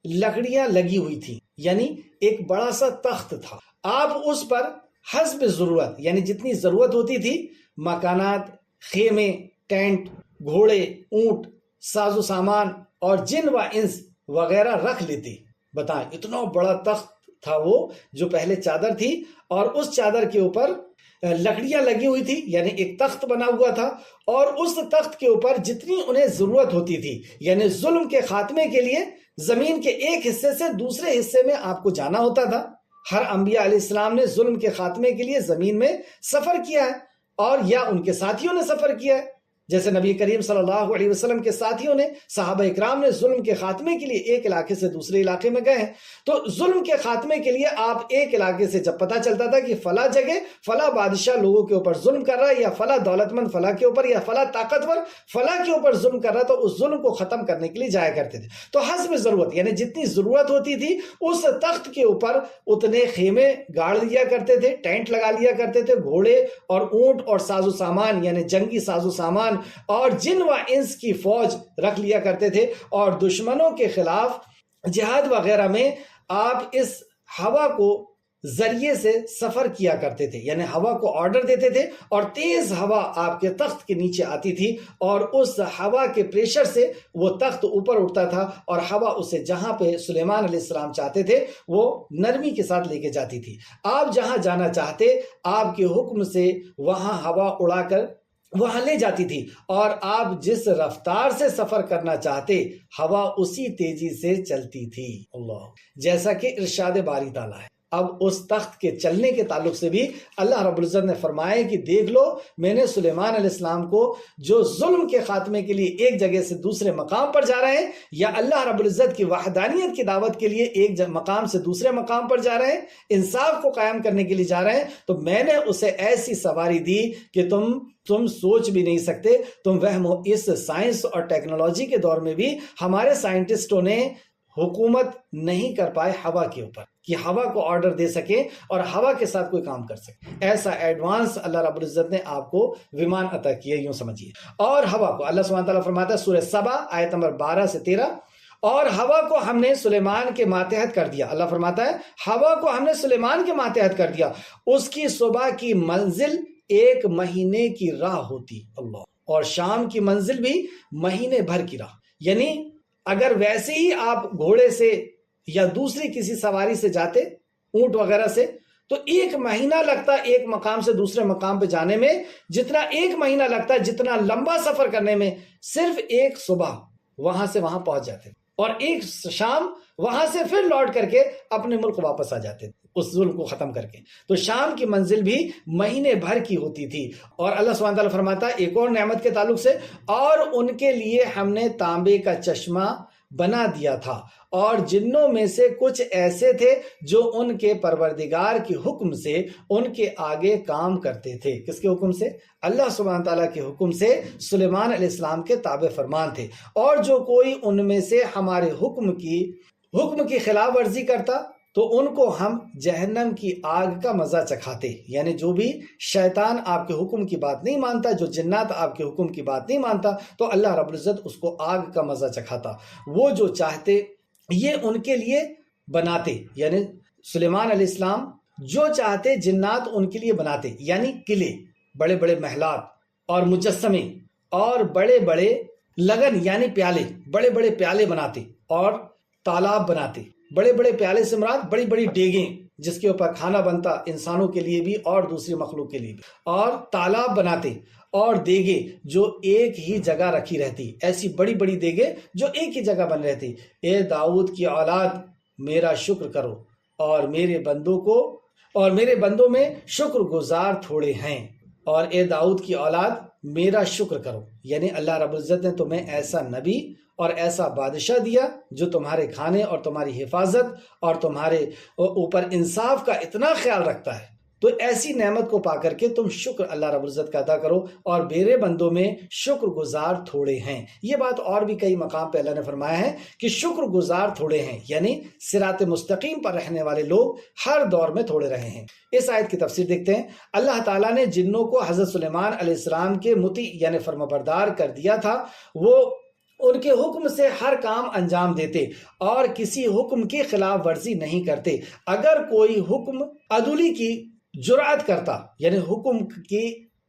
لکڑیاں لگی ہوئی تھی، یعنی ایک بڑا سا تخت تھا. آپ اس پر حسب ضرورت یعنی جتنی ضرورت ہوتی تھی مکانات، خیمے، ٹینٹ، گھوڑے، اونٹ، ساز و سامان اور جن و انس وغیرہ رکھ لیتے. بتائیں اتنا بڑا تخت تھا وہ جو پہلے چادر تھی، اور اس چادر کے اوپر لکڑیاں لگی ہوئی تھی، یعنی ایک تخت بنا ہوا تھا، اور اس تخت کے اوپر جتنی انہیں ضرورت ہوتی تھی، یعنی ظلم کے خاتمے کے لیے زمین کے ایک حصے سے دوسرے حصے میں آپ کو جانا ہوتا تھا۔ ہر انبیاء علیہ السلام نے ظلم کے خاتمے کے لیے زمین میں سفر کیا ہے، اور یا ان کے ساتھیوں نے سفر کیا ہے، جیسے نبی کریم صلی اللہ علیہ وسلم کے ساتھیوں نے، صحابہ اکرام نے ظلم کے خاتمے کے لیے ایک علاقے سے دوسرے علاقے میں گئے ہیں۔ تو ظلم کے خاتمے کے لیے آپ ایک علاقے سے جب پتہ چلتا تھا کہ فلاں جگہ فلاں بادشاہ لوگوں کے اوپر ظلم کر رہا ہے، یا فلاں دولت مند فلاں کے اوپر، یا فلاں طاقتور فلاں کے اوپر ظلم کر رہا ہے، تو اس ظلم کو ختم کرنے کے لیے جایا کرتے تھے۔ تو حسب ضرورت، یعنی جتنی ضرورت ہوتی تھی اس تخت کے اوپر اتنے خیمے گاڑ لیا کرتے تھے، ٹینٹ لگا لیا کرتے تھے، گھوڑے اور اونٹ اور ساز و سامان، یعنی جنگی ساز و سامان اور جن و انس کی فوج رکھ لیا کرتے تھے، اور دشمنوں کے خلاف جہاد وغیرہ میں آپ اس ہوا کو ذریعے سے سفر کیا کرتے تھے، یعنی ہوا کو آرڈر دیتے تھے، اور تیز ہوا آپ کے تخت کے نیچے آتی تھی، اور اس ہوا کے پریشر سے وہ تخت اوپر اٹھتا تھا، اور ہوا اسے جہاں پہ سلیمان علیہ السلام چاہتے تھے وہ نرمی کے ساتھ لے کے جاتی تھی۔ آپ جہاں جانا چاہتے آپ کے حکم سے وہاں ہوا اڑا کر وہاں لے جاتی تھی، اور آپ جس رفتار سے سفر کرنا چاہتے ہوا اسی تیزی سے چلتی تھی۔ اللہ، جیسا کہ ارشاد باری تعالیٰ ہے۔ اب اس تخت کے چلنے کے تعلق سے بھی اللہ رب العزت نے فرمایا کہ دیکھ لو، میں نے سلیمان علیہ السلام کو جو ظلم کے خاتمے کے لیے ایک جگہ سے دوسرے مقام پر جا رہے ہیں، یا اللہ رب العزت کی وحدانیت کی دعوت کے لیے ایک مقام سے دوسرے مقام پر جا رہے ہیں، انصاف کو قائم کرنے کے لیے جا رہے ہیں، تو میں نے اسے ایسی سواری دی کہ تم سوچ بھی نہیں سکتے۔ تم وہم اس سائنس اور ٹیکنالوجی کے دور میں بھی ہمارے سائنٹسٹوں نے حکومت نہیں کر پائے ہوا کے اوپر، کہ ہوا کو آرڈر دے سکے اور ہوا کے ساتھ کوئی کام کر سکے۔ ایسا ایڈوانس اللہ رب العزت نے آپ کو ومان عطا کیا، یوں سمجھیے۔ اور ہوا کو اللہ سبحانہ تعالیٰ فرماتا ہے سورہ سبا آیت نمبر 12 سے 13، اور ہوا کو ہم نے سلیمان کے ماتحت کر دیا۔ اللہ فرماتا ہے ہوا کو ہم نے سلیمان کے ماتحت کر دیا، اس کی صبح کی منزل 1 مہینے کی راہ ہوتی، اللہ، اور شام کی منزل بھی مہینے بھر کی راہ۔ یعنی اگر ویسے ہی آپ گھوڑے سے یا دوسری کسی سواری سے جاتے، اونٹ وغیرہ سے، تو 1 مہینہ لگتا ایک مقام سے دوسرے مقام پہ جانے میں، جتنا 1 مہینہ لگتا ہے جتنا لمبا سفر کرنے میں صرف ایک صبح وہاں سے وہاں پہنچ جاتے، اور ایک شام وہاں سے پھر لوٹ کر کے اپنے ملک واپس آ جاتے اس ظلم کو ختم کر کے۔ تو شام کی منزل بھی مہینے بھر کی ہوتی تھی۔ اور اللہ سبحانہ تعالیٰ فرماتا ہے ایک اور نعمت کے تعلق سے، اور ان کے لیے ہم نے تانبے کا چشمہ بنا دیا تھا، اور جنوں میں سے کچھ ایسے تھے جو ان کے پروردگار کے حکم سے ان کے آگے کام کرتے تھے۔ کس کے حکم سے؟ اللہ سبحانہ تعالیٰ کے حکم سے سلیمان علیہ السلام کے تابع فرمان تھے۔ اور جو کوئی ان میں سے ہمارے حکم کی خلاف ورزی کرتا تو ان کو ہم جہنم کی آگ کا مزہ چکھاتے، یعنی جو بھی شیطان آپ کے حکم کی بات نہیں مانتا، جو جنات آپ کے حکم کی بات نہیں مانتا، تو اللہ رب العزت اس کو آگ کا مزہ چکھاتا۔ وہ جو چاہتے یہ ان کے لیے بناتے، یعنی سلیمان علیہ السلام جو چاہتے جنات ان کے لیے بناتے، یعنی قلعے، بڑے بڑے محلات اور مجسمے، اور بڑے بڑے لگن یعنی پیالے، بڑے بڑے پیالے بناتے، اور تالاب بناتے۔ بڑے بڑے پیالے سے مراد بڑی بڑی دیگیں جس کے اوپر کھانا بنتا، انسانوں کے لیے بھی اور دوسری مخلوق کے لیے بھی، اور تالاب بناتے، اور دیگیں جو ایک ہی جگہ رکھی رہتی، ایسی بڑی بڑی دیگیں جو ایک ہی جگہ بن رہتی۔ اے داؤد کی اولاد میرا شکر کرو، اور میرے بندوں میں شکر گزار تھوڑے ہیں، اور اے داؤد کی اولاد میرا شکر کرو، یعنی اللہ رب العزت نے تمہیں ایسا نبی اور ایسا بادشاہ دیا جو تمہارے کھانے اور تمہاری حفاظت اور تمہارے اوپر انصاف کا اتنا خیال رکھتا ہے، تو ایسی نعمت کو پا کر کے تم شکر اللہ رب العزت کا ادا کرو، اور میرے بندوں میں شکر گزار تھوڑے ہیں۔ یہ بات اور بھی کئی مقام پہ اللہ نے فرمایا ہے کہ شکر گزار تھوڑے ہیں، یعنی صراط مستقیم پر رہنے والے لوگ ہر دور میں تھوڑے رہے ہیں۔ اس آیت کی تفسیر دیکھتے ہیں۔ اللہ تعالیٰ نے جنوں کو حضرت سلیمان علیہ السلام کے مطیع یعنی فرمانبردار کر دیا تھا، وہ ان کے حکم سے ہر کام انجام دیتے اور کسی حکم کی خلاف ورزی نہیں کرتے۔ اگر کوئی حکم عدولی کی جرأت کرتا، یعنی حکم کی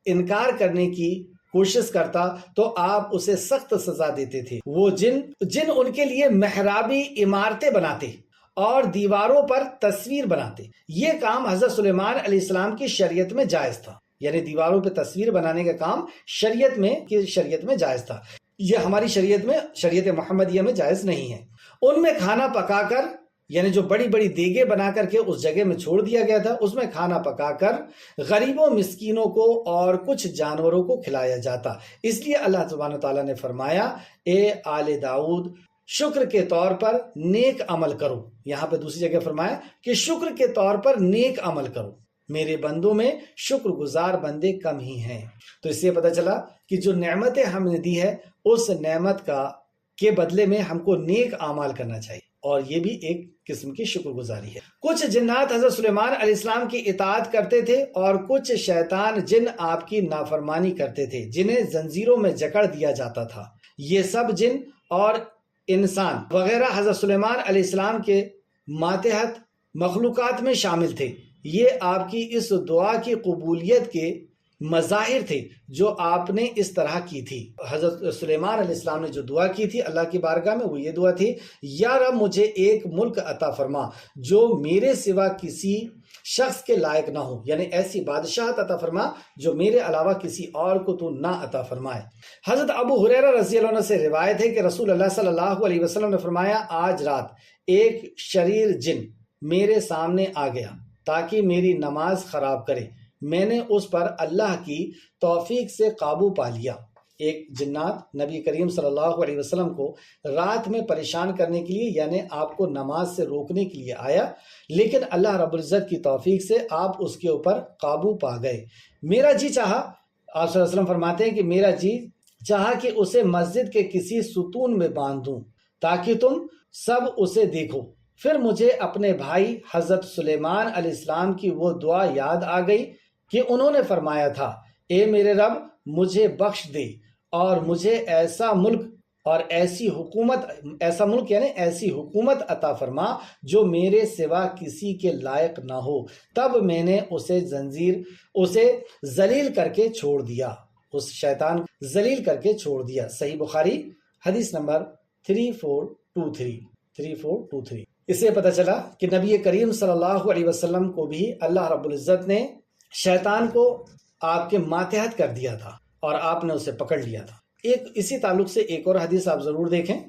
انکار کرنے کی کوشش کرتا، تو آپ اسے سخت سزا دیتے تھے۔ وہ جن ان کے لیے محرابی عمارتیں بناتے اور دیواروں پر تصویر بناتے۔ یہ کام حضرت سلیمان علیہ السلام کی شریعت میں جائز تھا، یعنی دیواروں پہ تصویر بنانے کا کام شریعت میں جائز تھا۔ یہ ہماری شریعت محمدیہ میں جائز نہیں ہے۔ ان میں کھانا پکا کر، یعنی جو بڑی بڑی دیگیں بنا کر کے اس جگہ میں چھوڑ دیا گیا تھا، اس میں کھانا پکا کر غریبوں مسکینوں کو اور کچھ جانوروں کو کھلایا جاتا۔ اس لیے اللہ سبحانہ تعالیٰ نے فرمایا، اے آل داؤد شکر کے طور پر نیک عمل کرو۔ یہاں پہ دوسری جگہ فرمایا کہ شکر کے طور پر نیک عمل کرو، میرے بندوں میں شکر گزار بندے کم ہی ہیں۔ تو اس سے پتہ چلا کہ جو نعمتیں ہم نے دی ہے، اس نعمت کے بدلے میں ہم کو نیک اعمال کرنا چاہیے، اور یہ بھی ایک قسم کی شکر گزاری ہے۔ کچھ جنات حضرت سلیمان علیہ السلام کی اطاعت کرتے تھے، اور کچھ شیطان جن آپ کی نافرمانی کرتے تھے، جنہیں زنجیروں میں جکڑ دیا جاتا تھا۔ یہ سب جن اور انسان وغیرہ حضرت سلیمان علیہ السلام کے ماتحت مخلوقات میں شامل تھے۔ یہ آپ کی اس دعا کی قبولیت کے مظاہر تھے جو آپ نے اس طرح کی تھی۔ حضرت سلیمان علیہ السلام نے جو دعا کی تھی اللہ کی بارگاہ میں، وہ یہ دعا تھی، یا رب مجھے ایک ملک عطا فرما جو میرے سوا کسی شخص کے لائق نہ ہو، یعنی ایسی بادشاہت عطا فرما جو میرے علاوہ کسی اور کو تو نہ عطا فرمائے۔ حضرت ابو ہریرہ رضی اللہ عنہ سے روایت ہے کہ رسول اللہ صلی اللہ علیہ وسلم نے فرمایا، آج رات ایک شریر جن میرے سامنے آ گیا تاکہ میری نماز خراب کرے، میں نے اس پر اللہ کی توفیق سے قابو پا لیا۔ ایک جنات نبی کریم صلی اللہ علیہ وسلم کو رات میں پریشان کرنے کے لیے، یعنی آپ کو نماز سے روکنے کے لیے آیا، لیکن اللہ رب العزت کی توفیق سے آپ اس کے اوپر قابو پا گئے۔ میرا جی چاہا، آپ صلی اللہ علیہ وسلم فرماتے ہیں کہ میرا جی چاہا کہ اسے مسجد کے کسی ستون میں باندھ دوں تاکہ تم سب اسے دیکھو۔ پھر مجھے اپنے بھائی حضرت سلیمان علیہ السلام کی وہ دعا یاد آ گئی کہ انہوں نے فرمایا تھا، اے میرے رب مجھے بخش دے اور مجھے ایسا ملک اور ایسی حکومت عطا فرما جو میرے سوا کسی کے لائق نہ ہو۔ تب میں نے اسے ذلیل کر کے چھوڑ دیا، اس شیطان ذلیل کر کے چھوڑ دیا۔ صحیح بخاری حدیث نمبر 3423۔ اس سے پتہ چلا کہ نبی کریم صلی اللہ علیہ وسلم کو بھی اللہ رب العزت نے شیطان کو آپ کے ماتحت کر دیا تھا اور آپ نے اسے پکڑ لیا تھا۔ اسی تعلق سے ایک اور حدیث آپ ضرور دیکھیں،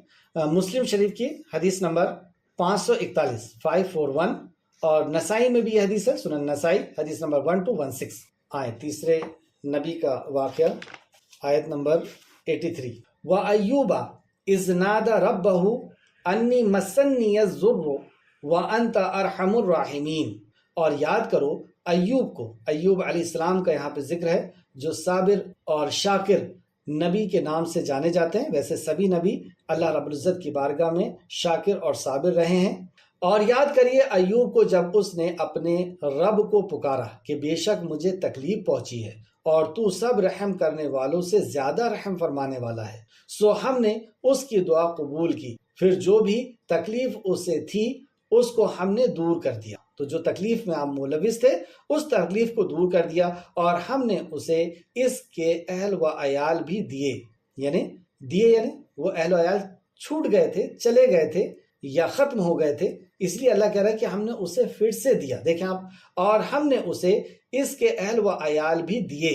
مسلم شریف کی حدیث نمبر 541 اور نسائی میں بھی یہ حدیث ہے، سنن نسائی حدیث نمبر 1216۔ تیسرے نبی کا واقعہ، آیت نمبر 83۔ وَأَيُّوبَ إِذْ نَادَى رَبَّهُ أَنِّي مَسَّنِّيَ الضُّرُّ وَأَنْتَ أَرْحَمُ الرَّاحِمِينَ۔ اور یاد کرو ایوب کو، ایوب علیہ السلام کا یہاں پہ ذکر ہے، جو صابر اور شاکر نبی کے نام سے جانے جاتے ہیں۔ ویسے سبھی نبی اللہ رب العزت کی بارگاہ میں شاکر اور صابر رہے ہیں۔ اور یاد کریے ایوب کو جب اس نے اپنے رب کو پکارا کہ بے شک مجھے تکلیف پہنچی ہے اور تو سب رحم کرنے والوں سے زیادہ رحم فرمانے والا ہے، سو ہم نے اس کی دعا قبول کی، پھر جو بھی تکلیف اسے تھی اس کو ہم نے دور کر دیا۔ تو جو تکلیف میں آپ ملوث تھے اس تکلیف کو دور کر دیا، اور ہم نے اسے اس کے اہل و عیال بھی دیے، یعنی وہ اہل و عیال چھوٹ گئے تھے، چلے گئے تھے یا ختم ہو گئے تھے، اس لیے اللہ کہہ رہا ہے کہ ہم نے اسے پھر سے دیا۔ دیکھیں آپ، اور ہم نے اسے اس کے اہل و عیال بھی دیے،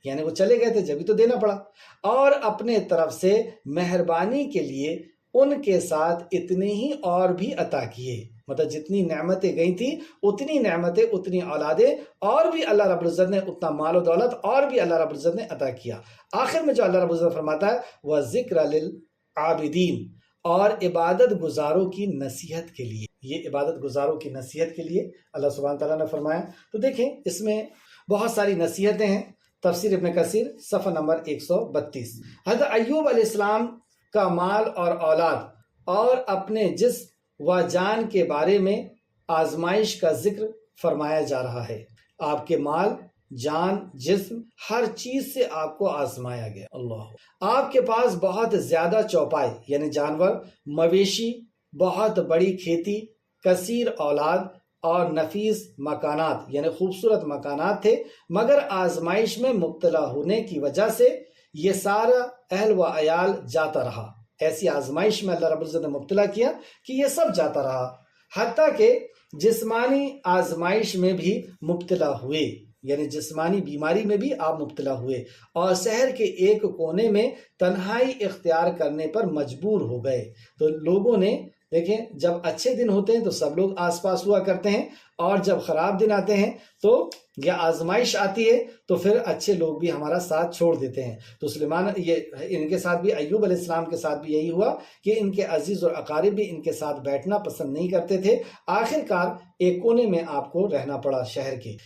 یعنی وہ چلے گئے تھے جبھی تو دینا پڑا، اور اپنے طرف سے مہربانی کے لیے ان کے ساتھ اتنے ہی اور بھی عطا کیے۔ مطلب جتنی نعمتیں گئی تھی اتنی نعمتیں، اتنی اولادیں، اور بھی اللہ رب العزت نے اتنا مال و دولت اور بھی اللہ رب العزت نے عطا کیا۔ آخر میں جو اللہ رب العزت فرماتا ہے وَذِكْرَ لِلْعَابِدِينَ، اور عبادت گزاروں کی نصیحت کے لیے، یہ عبادت گزاروں کی نصیحت کے لیے اللہ سبحانہ تعالیٰ نے فرمایا۔ تو دیکھیں اس میں بہت ساری نصیحتیں ہیں۔ تفسیر ابن کثیر صفحہ نمبر 132۔ حضرت ایوب علیہ السلام کا مال اور اولاد اور اپنے جسم و جان کے بارے میں آزمائش کا ذکر فرمایا جا رہا ہے۔ آپ کے مال، جان، جسم، ہر چیز سے آپ کو آزمایا گیا۔ اللہ، آپ کے پاس بہت زیادہ چوپائے یعنی جانور، مویشی، بہت بڑی کھیتی، کثیر اولاد اور نفیس مکانات یعنی خوبصورت مکانات تھے، مگر آزمائش میں مبتلا ہونے کی وجہ سے یہ سارا اہل و عیال جاتا رہا۔ ایسی آزمائش میں اللہ رب العزت نے مبتلا کیا کہ یہ سب جاتا رہا۔ حتیٰ کہ جسمانی آزمائش میں بھی مبتلا ہوئے، یعنی جسمانی بیماری میں بھی آپ مبتلا ہوئے اور شہر کے ایک کونے میں تنہائی اختیار کرنے پر مجبور ہو گئے۔ تو لوگوں نے دیکھیں، جب اچھے دن ہوتے ہیں تو سب لوگ آس پاس ہوا کرتے ہیں، اور جب خراب دن آتے ہیں تو یا آزمائش آتی ہے تو پھر اچھے لوگ بھی ہمارا ساتھ چھوڑ دیتے ہیں۔ تو سلیمان ان کے ساتھ بھی، ایوب علیہ السلام کے ساتھ بھی یہی ہوا کہ ان کے عزیز اور اقارب بھی ان کے ساتھ بیٹھنا پسند نہیں کرتے تھے۔ آخر کار ایک کونے میں آپ کو رہنا پڑا شہر کے۔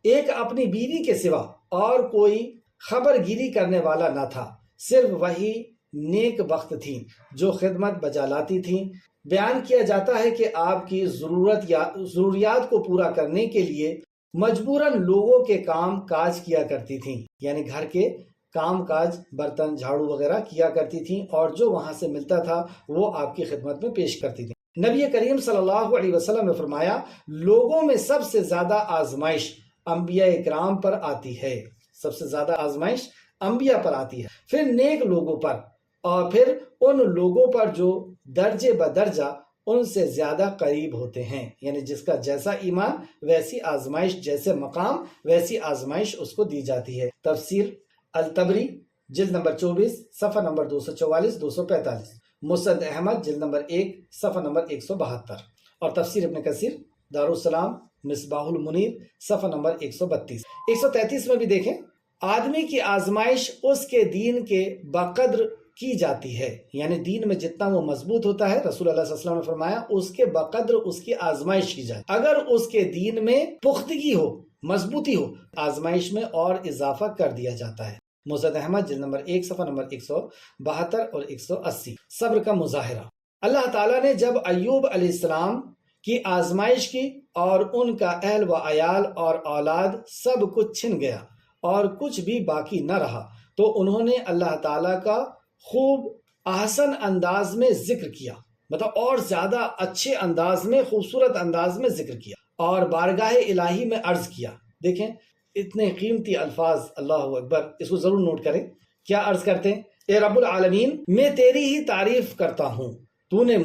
ایک اپنی بیوی کے سوا اور کوئی خبر گیری کرنے والا نہ تھا، صرف وہی نیک بخت تھیں جو خدمت بجا لاتی تھیں۔ بیان کیا جاتا ہے کہ آپ کی ضروریات کو پورا کرنے کے لیے مجبوراً لوگوں کے کام کاج کیا کرتی تھیں، یعنی گھر کے کام کاج، برتن جھاڑو وغیرہ کیا کرتی تھیں، اور جو وہاں سے ملتا تھا وہ آپ کی خدمت میں پیش کرتی تھیں۔ نبی کریم صلی اللہ علیہ وسلم نے فرمایا، لوگوں میں سب سے زیادہ آزمائش انبیاء کرام پر آتی ہے، سب سے زیادہ آزمائش انبیاء پر آتی ہے، پھر نیک لوگوں پر، اور پھر ان لوگوں پر جو درجے بدرجہ ان سے زیادہ قریب ہوتے ہیں، یعنی جس کا جیسا ایمان ویسی آزمائش، جیسے مقام ویسی آزمائش اس کو دی جاتی ہے۔ تفسیر الطبری جلد نمبر 24 صفحہ نمبر 244 245، مسند احمد جلد نمبر 1 صفحہ نمبر 172، اور تفسیر ابن کثیر دارالسلام مصباح المنیر صفحہ نمبر 132۔ 133 میں بھی دیکھیں، آدمی کی آزمائش اس کے دین کے بقدر کی جاتی ہے، یعنی دین میں جتنا وہ مضبوط ہوتا ہے، رسول اللہ صلی اللہ علیہ وسلم نے فرمایا اس کے بقدر اس کی آزمائش کی جائے۔ اگر اس کے دین میں پختگی ہو، مضبوطی ہو، آزمائش میں اور اضافہ کر دیا جاتا ہے۔ مسند احمد جلد نمبر 1 صفحہ نمبر 172 اور 180۔ صبر کا مظاہرہ۔ اللہ تعالیٰ نے جب ایوب علیہ السلام کی آزمائش کی اور ان کا اہل و عیال اور اولاد سب کچھ چھن گیا اور کچھ بھی باقی نہ رہا، تو انہوں نے اللہ تعالیٰ کا خوب احسن انداز میں ذکر کیا، مطلب اور زیادہ اچھے انداز میں، خوبصورت انداز میں ذکر کیا، اور بارگاہ الہی میں عرض کیا۔ دیکھیں اتنے قیمتی الفاظ، اللہ اکبر، اس کو ضرور نوٹ کریں۔ کیا عرض کرتے ہیں؟ اے رب العالمین، میں تیری ہی تعریف کرتا ہوں، تو نے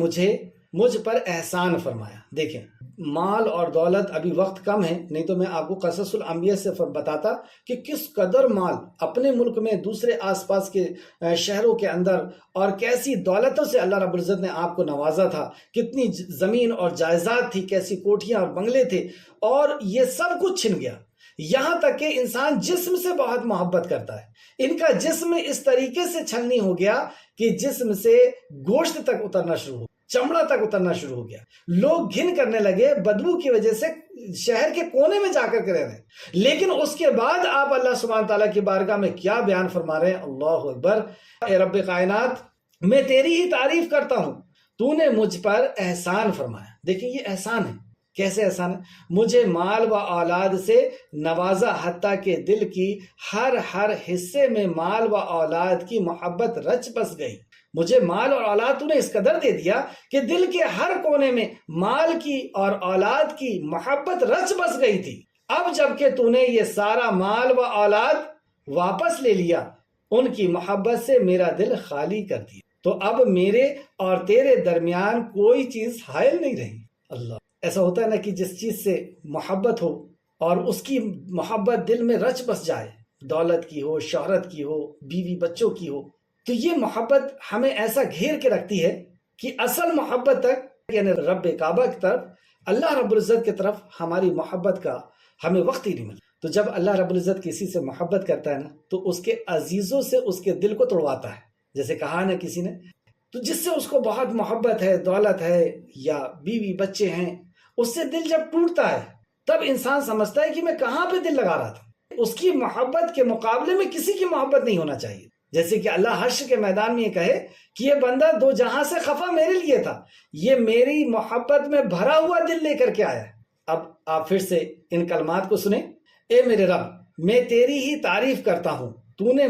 مجھ پر احسان فرمایا۔ دیکھیں مال اور دولت، ابھی وقت کم ہے، نہیں تو میں آپ کو قصص الانبیاء سے بتاتا کہ کس قدر مال اپنے ملک میں، دوسرے آس پاس کے شہروں کے اندر، اور کیسی دولتوں سے اللہ رب العزت نے آپ کو نوازا تھا، کتنی زمین اور جائیداد تھی، کیسی کوٹھیاں اور بنگلے تھے، اور یہ سب کچھ چھن گیا۔ یہاں تک کہ انسان جسم سے بہت محبت کرتا ہے، ان کا جسم اس طریقے سے چھلنی ہو گیا کہ جسم سے گوشت تک اترنا شروع ہو، چمڑا تک اترنا شروع ہو گیا۔ لوگ گھن کرنے لگے بدبو کی وجہ سے، شہر کے کونے میں جا کر رہ رہے ہیں، لیکن اس کے بعد آپ اللہ سبحانہ تعالیٰ کی بارگاہ میں کیا بیان فرما رہے ہیں؟ اللہ اکبر، اے رب کائنات، میں تیری ہی تعریف کرتا ہوں، تو نے مجھ پر احسان فرمایا۔ دیکھیں یہ احسان ہے، کیسے احسان ہے؟ مجھے مال و اولاد سے نوازا، حتیٰ کہ دل کی ہر حصے میں مال و اولاد کی محبت رچ بس گئی۔ مجھے مال اور اولاد تو نے اس قدر دے دیا کہ دل کے ہر کونے میں مال کی اور اولاد کی محبت رچ بس گئی تھی۔ اب جب کہ تو نے یہ سارا مال و اولاد واپس لے لیا، ان کی محبت سے میرا دل خالی کر دیا، تو اب میرے اور تیرے درمیان کوئی چیز حائل نہیں رہی۔ اللہ، ایسا ہوتا ہے نا کہ جس چیز سے محبت ہو اور اس کی محبت دل میں رچ بس جائے، دولت کی ہو، شہرت کی ہو، بیوی بچوں کی ہو، تو یہ محبت ہمیں ایسا گھیر کے رکھتی ہے کہ اصل محبت تک، یعنی رب کعبہ کی طرف، اللہ رب العزت کی طرف ہماری محبت کا ہمیں وقت ہی نہیں ملتا۔ تو جب اللہ رب العزت کسی سے محبت کرتا ہے نا، تو اس کے عزیزوں سے اس کے دل کو توڑواتا ہے، جیسے کہا نا کسی نے، تو جس سے اس کو بہت محبت ہے، دولت ہے یا بیوی بچے ہیں، اس سے دل جب ٹوٹتا ہے تب انسان سمجھتا ہے کہ میں کہاں پہ دل لگا رہا تھا۔ اس کی محبت کے مقابلے میں کسی کی محبت نہیں ہونا چاہیے، جیسے کہ اللہ حشر کے میدان میں یہ کہے کہ یہ بندہ دو جہاں سے خفا میرے لیے تھا، یہ میری محبت میں بھرا ہوا دل لے کر کے آیا ہے۔ اب آپ پھر سے ان کلمات کو سنیں۔ اے میرے رب، میں تیری ہی تعریف کرتا ہوں، تو نے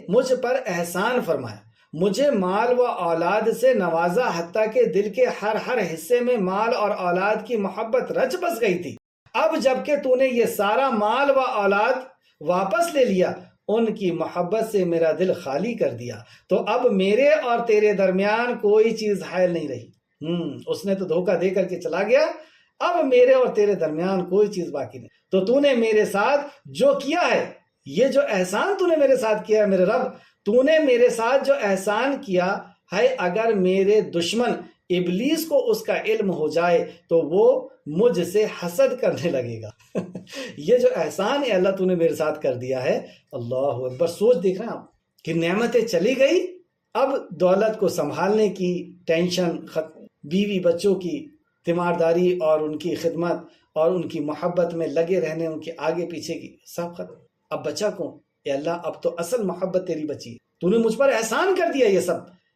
مجھ پر احسان فرمایا، مجھے مال و اولاد سے نوازا، حتیٰ کہ دل کے ہر حصے میں مال اور اولاد کی محبت رچ بس گئی تھی۔ اب جب کہ تو نے یہ سارا مال و اولاد واپس لے لیا، ان کی محبت سے میرا دل خالی کر دیا، تو اب میرے اور تیرے درمیان کوئی چیز حائل نہیں رہی۔ اس نے تو دھوکہ دے کر کے چلا گیا، اب میرے اور تیرے درمیان کوئی چیز باقی نہیں۔ تو تو نے میرے ساتھ جو کیا ہے، یہ جو احسان تو نے میرے ساتھ کیا ہے میرے رب، تو نے میرے ساتھ جو احسان کیا ہے، اگر میرے دشمن ابلیس کو اس کا علم ہو جائے تو وہ مجھ سے حسد کرنے لگے گا۔ یہ جو احسان ہے اللہ تو نے میرے ساتھ کر دیا ہے، اللہ اکبر۔ سوچ دیکھ رہے ہیں آپ کہ نعمتیں چلی گئی، اب دولت کو سنبھالنے کی ٹینشن، بیوی بچوں کی تیمارداری اور ان کی خدمت اور ان کی محبت میں لگے رہنے، ان کے آگے پیچھے کی سب ختم۔ اب بچا کون؟ اے اللہ اب تو اصل محبت تیری بچی ہے، تو نے مجھ پر احسان کر دیا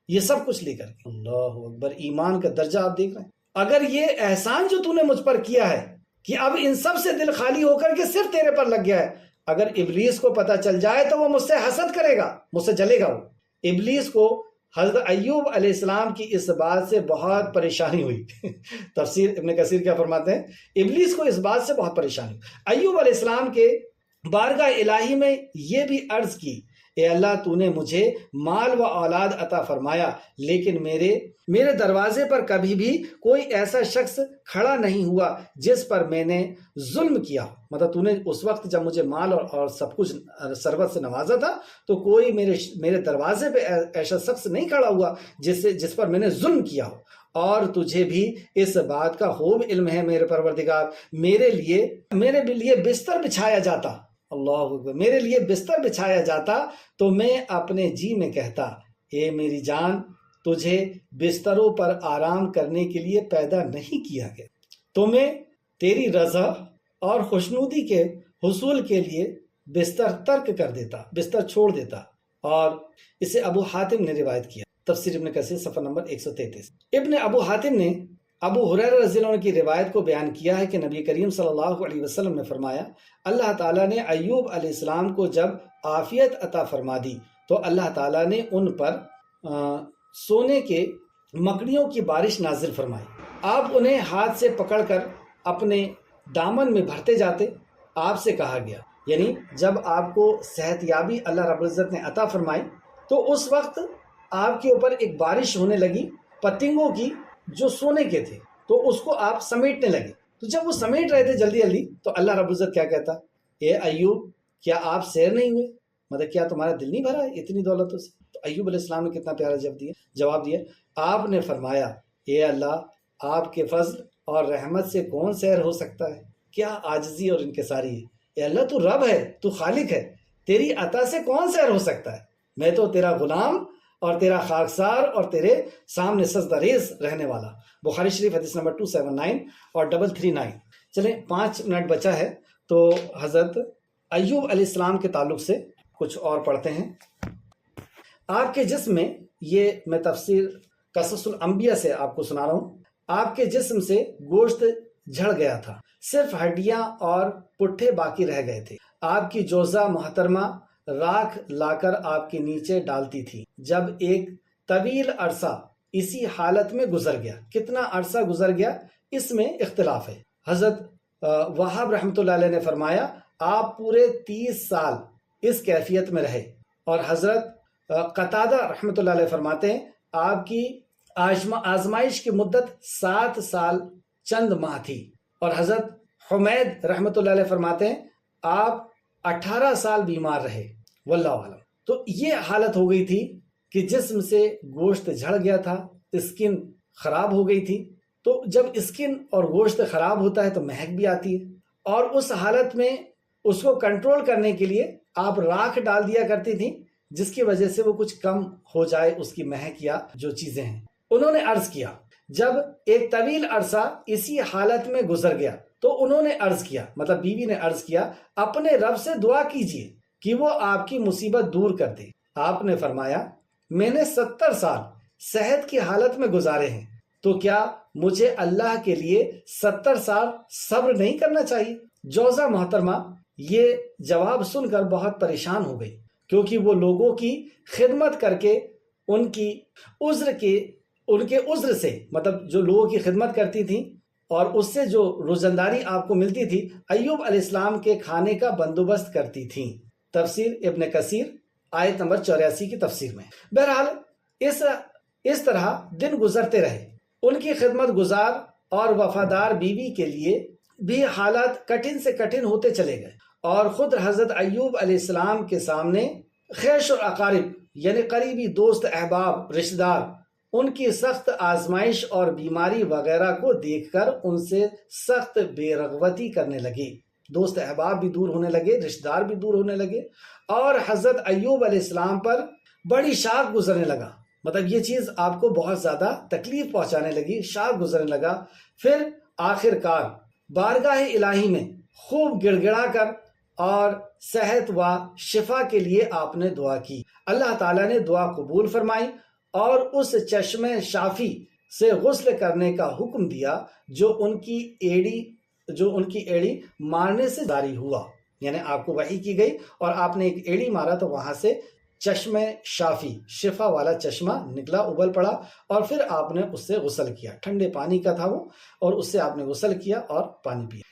یہ سب کچھ لے کر۔ اللہ اکبر، ایمان کا درجہ آپ دیکھ رہے ہیں۔ اگر یہ احسان جو تو نے مجھ پر کیا ہے کہ اب ان سب سے دل خالی ہو کر کے صرف تیرے پر لگ گیا ہے، اگر ابلیس کو پتہ چل جائے تو وہ مجھ سے حسد کرے گا، مجھ سے جلے گا۔ وہ ابلیس کو حضرت ایوب علیہ السلام کی اس بات سے بہت پریشانی ہوئی۔ تفسیر ابن کثیر کیا فرماتے ہیں؟ ابلیس کو اس بات سے بہت پریشانی ہوئی۔ ایوب علیہ السلام کے بارگاہ الہی میں یہ بھی عرض کی، اے اللہ تو نے مجھے مال و اولاد عطا فرمایا، لیکن میرے دروازے پر کبھی بھی کوئی ایسا شخص کھڑا نہیں ہوا جس پر میں نے ظلم کیا۔ مطلب تو نے اس وقت جب مجھے مال اور سب کچھ ثروت سے نوازا تھا تو کوئی میرے دروازے پہ ایسا شخص نہیں کھڑا ہوا جس پر میں نے ظلم کیا ہو، اور تجھے بھی اس بات کا خوب علم ہے میرے پروردگار، میرے لیے بستر بچھایا جاتا، اللہ اکبر، میرے لیے بستر بچھایا جاتا تو میں اپنے جی میں کہتا، اے میری جان، تجھے بستروں پر آرام کرنے کے لیے پیدا نہیں کیا گیا، تو میں تیری رضا اور خوشنودی کے حصول کے لیے بستر ترک کر دیتا، بستر چھوڑ دیتا۔ اور اسے ابو حاتم نے روایت کیا، تفسیر ابن کثیر صفحہ نمبر 133۔ ابن ابو حاتم نے ابو ہریرہ رضی اللہ عنہ کی روایت کو بیان کیا ہے کہ نبی کریم صلی اللہ علیہ وسلم نے فرمایا، اللہ تعالیٰ نے ایوب علیہ السلام کو جب عافیت عطا فرما دی تو اللہ تعالیٰ نے ان پر سونے کے مکڑیوں کی بارش نازل فرمائی، آپ انہیں ہاتھ سے پکڑ کر اپنے دامن میں بھرتے جاتے۔ آپ سے کہا گیا، یعنی جب آپ کو صحت یابی اللہ رب العزت نے عطا فرمائی تو اس وقت آپ کے اوپر ایک بارش ہونے لگی پتنگوں کی جو سونے کے تھے، تو اس کو آپ سمیٹنے لگے۔ تو جب وہ سمیٹ رہے تھے جلدی جلدی تو اللہ رب العزت کیا کہتا، اے ایوب کیا آپ سیر نہیں ہوئے؟ مطلب کیا تمہارا دل نہیں بھرا ہے اتنی دولتوں سے؟ تو ایوب علیہ السلام نے کتنا پیارا جواب دیا، آپ نے فرمایا، اے اللہ آپ کے فضل اور رحمت سے کون سیر ہو سکتا ہے؟ کیا عاجزی اور انکساری ہے! اے اللہ تو رب ہے، تو خالق ہے، تیری عطا سے کون سیر ہو سکتا ہے؟ میں تو تیرا غلام اور تیرا خاکسار اور تیرے سامنے سجدہ ریز رہنے والا۔ بخاری شریف حدیث نمبر 279 اور 339۔ چلیں 5 منٹ بچا ہے تو حضرت ایوب علیہ السلام کے تعلق سے کچھ اور پڑھتے ہیں۔ آپ کے جسم میں، یہ میں تفسیر قصص الانبیاء سے آپ کو سنا رہا ہوں، آپ کے جسم سے گوشت جھڑ گیا تھا، صرف ہڈیاں اور پٹھے باقی رہ گئے تھے۔ آپ کی جوزہ محترمہ راکھ لا کر آپ کے نیچے ڈالتی تھی۔ جب ایک طویل عرصہ اسی حالت میں گزر گیا، کتنا عرصہ گزر گیا اس میں اختلاف ہے۔ حضرت وہاب رحمۃ اللہ علیہ نے فرمایا آپ پورے 30 سال اس کیفیت میں رہے، اور حضرت قتادہ رحمۃ اللہ علیہ فرماتے ہیں آپ کی آزمائش کی مدت 7 سال چند ماہ تھی، اور حضرت حمید رحمۃ اللہ علیہ فرماتے ہیں آپ 18 سال بیمار رہے، واللہ عالم۔ تو یہ حالت ہو گئی تھی کہ جسم سے گوشت جھڑ گیا تھا، اسکن خراب ہو گئی تھی۔ تو جب اسکن اور گوشت خراب ہوتا ہے تو مہک بھی آتی ہے، اور اس حالت میں اس کو کنٹرول کرنے کے لیے آپ راکھ ڈال دیا کرتی تھی، جس کی وجہ سے وہ کچھ کم ہو جائے اس کی مہک یا جو چیزیں ہیں۔ انہوں نے عرض کیا، جب ایک طویل عرصہ اسی حالت میں گزر گیا تو انہوں نے عرض کیا، مطلب بیوی نے عرض کیا، اپنے رب سے دعا کیجئے کہ وہ آپ کی مصیبت دور کر دے۔ آپ نے فرمایا میں نے 70 سال صحت کی حالت میں گزارے ہیں، تو کیا مجھے اللہ کے لیے 70 سال صبر نہیں کرنا چاہیے؟ جوزہ محترمہ یہ جواب سن کر بہت پریشان ہو گئی، کیونکہ وہ لوگوں کی خدمت کر کے ان کے عذر سے، مطلب جو لوگوں کی خدمت کرتی تھی اور اس سے جو روزنداری آپ کو ملتی تھی، ایوب علیہ السلام کے کھانے کا بندوبست کرتی تھیں۔ تفسیر ابن کثیر آیت نمبر 84 کی تفسیر میں۔ بہرحال اس طرح دن گزرتے رہے، ان کی خدمت گزار اور وفادار بیوی کے لیے بھی حالات کٹھن سے کٹھن ہوتے چلے گئے، اور خود حضرت ایوب علیہ السلام کے سامنے خیش اور اقارب یعنی قریبی دوست، احباب، رشتہ دار ان کی سخت آزمائش اور بیماری وغیرہ کو دیکھ کر ان سے سخت بے رغبتی کرنے لگے۔ دوست احباب بھی دور ہونے لگے، رشتہ دار بھی دور ہونے لگے، اور حضرت ایوب علیہ السلام پر بڑی شاخ گزرنے لگا۔ مطلب یہ چیز آپ کو بہت زیادہ تکلیف پہنچانے لگی، شاخ گزرنے لگا۔ پھر آخر کار بارگاہ الہی میں خوب گڑ گڑا کر اور صحت و شفا کے لیے آپ نے دعا کی۔ اللہ تعالیٰ نے دعا قبول فرمائی اور اس چشمہ شافی سے غسل کرنے کا حکم دیا جو ان کی ایڑی مارنے سے جاری ہوا۔ یعنی آپ کو وحی کی گئی اور آپ نے ایک ایڑی مارا تو وہاں سے چشمہ شافی، شفا والا چشمہ نکلا، ابل پڑا، اور پھر آپ نے اس سے غسل کیا۔ ٹھنڈے پانی کا تھا وہ، اور اس سے آپ نے غسل کیا اور پانی پیا۔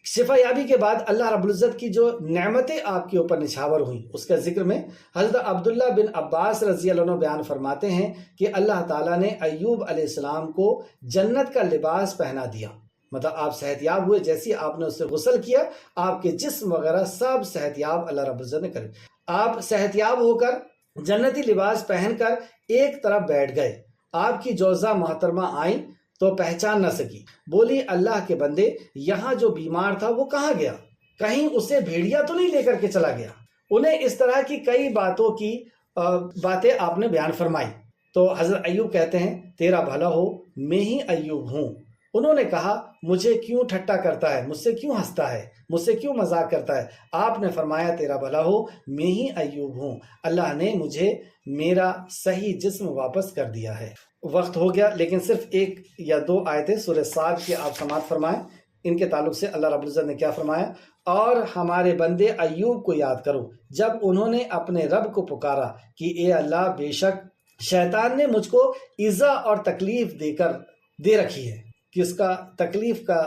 شفا یابی کے بعد اللہ رب العزت کی جو نعمتیں آپ کے اوپر نچھاور ہوئیں اس کا ذکر میں حضرت عبداللہ بن عباس رضی اللہ عنہ بیان فرماتے ہیں کہ اللہ تعالیٰ نے ایوب علیہ السلام کو جنت کا لباس پہنا دیا۔ مطلب آپ صحت یاب ہوئے، جیسی آپ نے اس سے غسل کیا آپ کے جسم وغیرہ سب صحت یاب اللہ رب العزت نے کرے۔ آپ صحت یاب ہو کر جنتی لباس پہن کر ایک طرف بیٹھ گئے۔ آپ کی جوزہ محترمہ آئیں تو پہچان نہ سکی، بولی اللہ کے بندے یہاں جو بیمار تھا وہ کہاں گیا؟ کہیں اسے بھیڑیا تو نہیں لے کر کے چلا گیا؟ انہیں اس طرح کی کئی باتیں آپ نے بیان فرمائی تو حضرت ایوب کہتے ہیں تیرا بھلا ہو، میں ہی ایوب ہوں۔ انہوں نے کہا مجھے کیوں ٹھٹا کرتا ہے، مجھ سے کیوں ہنستا ہے، مجھ سے کیوں مذاق کرتا ہے؟ آپ نے فرمایا تیرا بھلا ہو، میں ہی ایوب ہوں، اللہ نے مجھے میرا صحیح جسم واپس کر دیا ہے۔ وقت ہو گیا، لیکن صرف ایک یا دو آیتیں سورہ صاد کی آپ سماعت فرمائیں۔ ان کے تعلق سے اللہ رب العزت نے کیا فرمایا؟ اور ہمارے بندے ایوب کو یاد کرو جب انہوں نے اپنے رب کو پکارا کہ اے اللہ، بے شک شیطان نے مجھ کو ایذا اور تکلیف دے رکھی ہے۔ کس کا تکلیف کا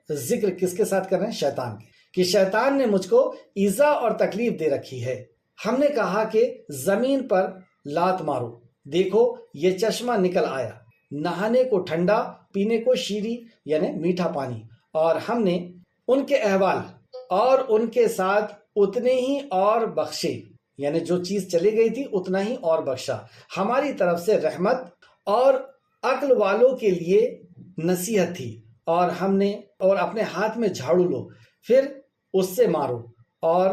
ذکر کس کے ساتھ کر رہے ہیں؟ شیطان کے، کہ شیطان نے مجھ کو ایذا اور تکلیف دے رکھی ہے۔ ہم نے کہا کہ زمین پر لات مارو، دیکھو یہ چشمہ نکل آیا، نہانے کو ٹھنڈا، پینے کو شیریں یعنی میٹھا پانی، اور ہم نے ان کے احوال اور ان کے ساتھ اتنے ہی اور بخشے، یعنی جو چیز چلی گئی تھی اتنا ہی اور بخشا۔ ہماری طرف سے رحمت اور عقل والوں کے لیے نصیحت تھی، اور اپنے ہاتھ میں جھاڑو لو، پھر اس سے مارو اور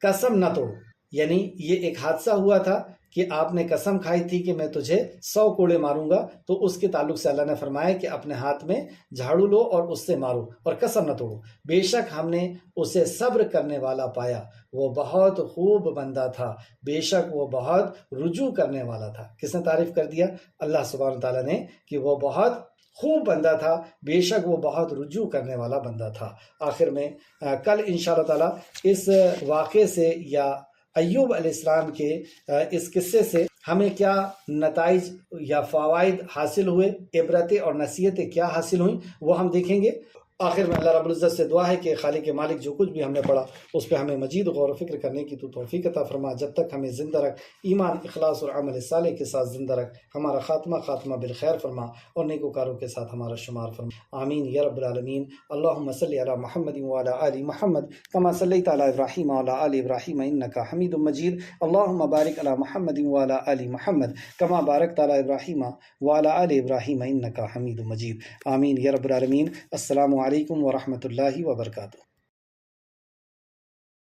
قسم نہ توڑو۔ یعنی یہ ایک حادثہ ہوا تھا کہ آپ نے قسم کھائی تھی کہ میں تجھے 100 کوڑے ماروں گا، تو اس کے تعلق سے اللہ نے فرمایا کہ اپنے ہاتھ میں جھاڑو لو اور اس سے مارو اور قسم نہ توڑو۔ بے شک ہم نے اسے صبر کرنے والا پایا، وہ بہت خوب بندہ تھا، بے شک وہ بہت رجوع کرنے والا تھا۔ کس نے تعریف کر دیا؟ اللہ سبحانہ وتعالیٰ نے، کہ وہ بہت خوب بندہ تھا، بے شک وہ بہت رجوع کرنے والا بندہ تھا۔ آخر میں کل انشاءاللہ تعالیٰ اس واقعے سے یا ایوب علیہ السلام کے اس قصے سے ہمیں کیا نتائج یا فوائد حاصل ہوئے، عبرتیں اور نصیحتیں کیا حاصل ہوئیں، وہ ہم دیکھیں گے۔ آخر میں اللہ رب العزت سے دعا ہے کہ خالق مالک جو کچھ بھی ہم نے پڑھا اس پہ ہمیں مزید غور و فکر کرنے کی تو توفیق عطا فرما، جب تک ہمیں زندہ رکھ، ایمان، اخلاص اور عمل صالح کے ساتھ زندہ رکھ، ہمارا خاتمہ بالخیر فرما اور نیکوکاروں کے ساتھ ہمارا شمار فرما، آمین یا رب العالمین۔ اللہم صلی علی محمد وعلی آل محمد کما صلیت علی ابراہیم وعلی آل ابراہیم انک حمید مجید، اللہم بارک علی محمد وعلی آل محمد کما بارکت علی ابراہیم وعلی آل ابراہیم انک حمید مجید، آمین یا رب العالمین۔ السلام علیکم ورحمۃ اللہ وبرکاتہ۔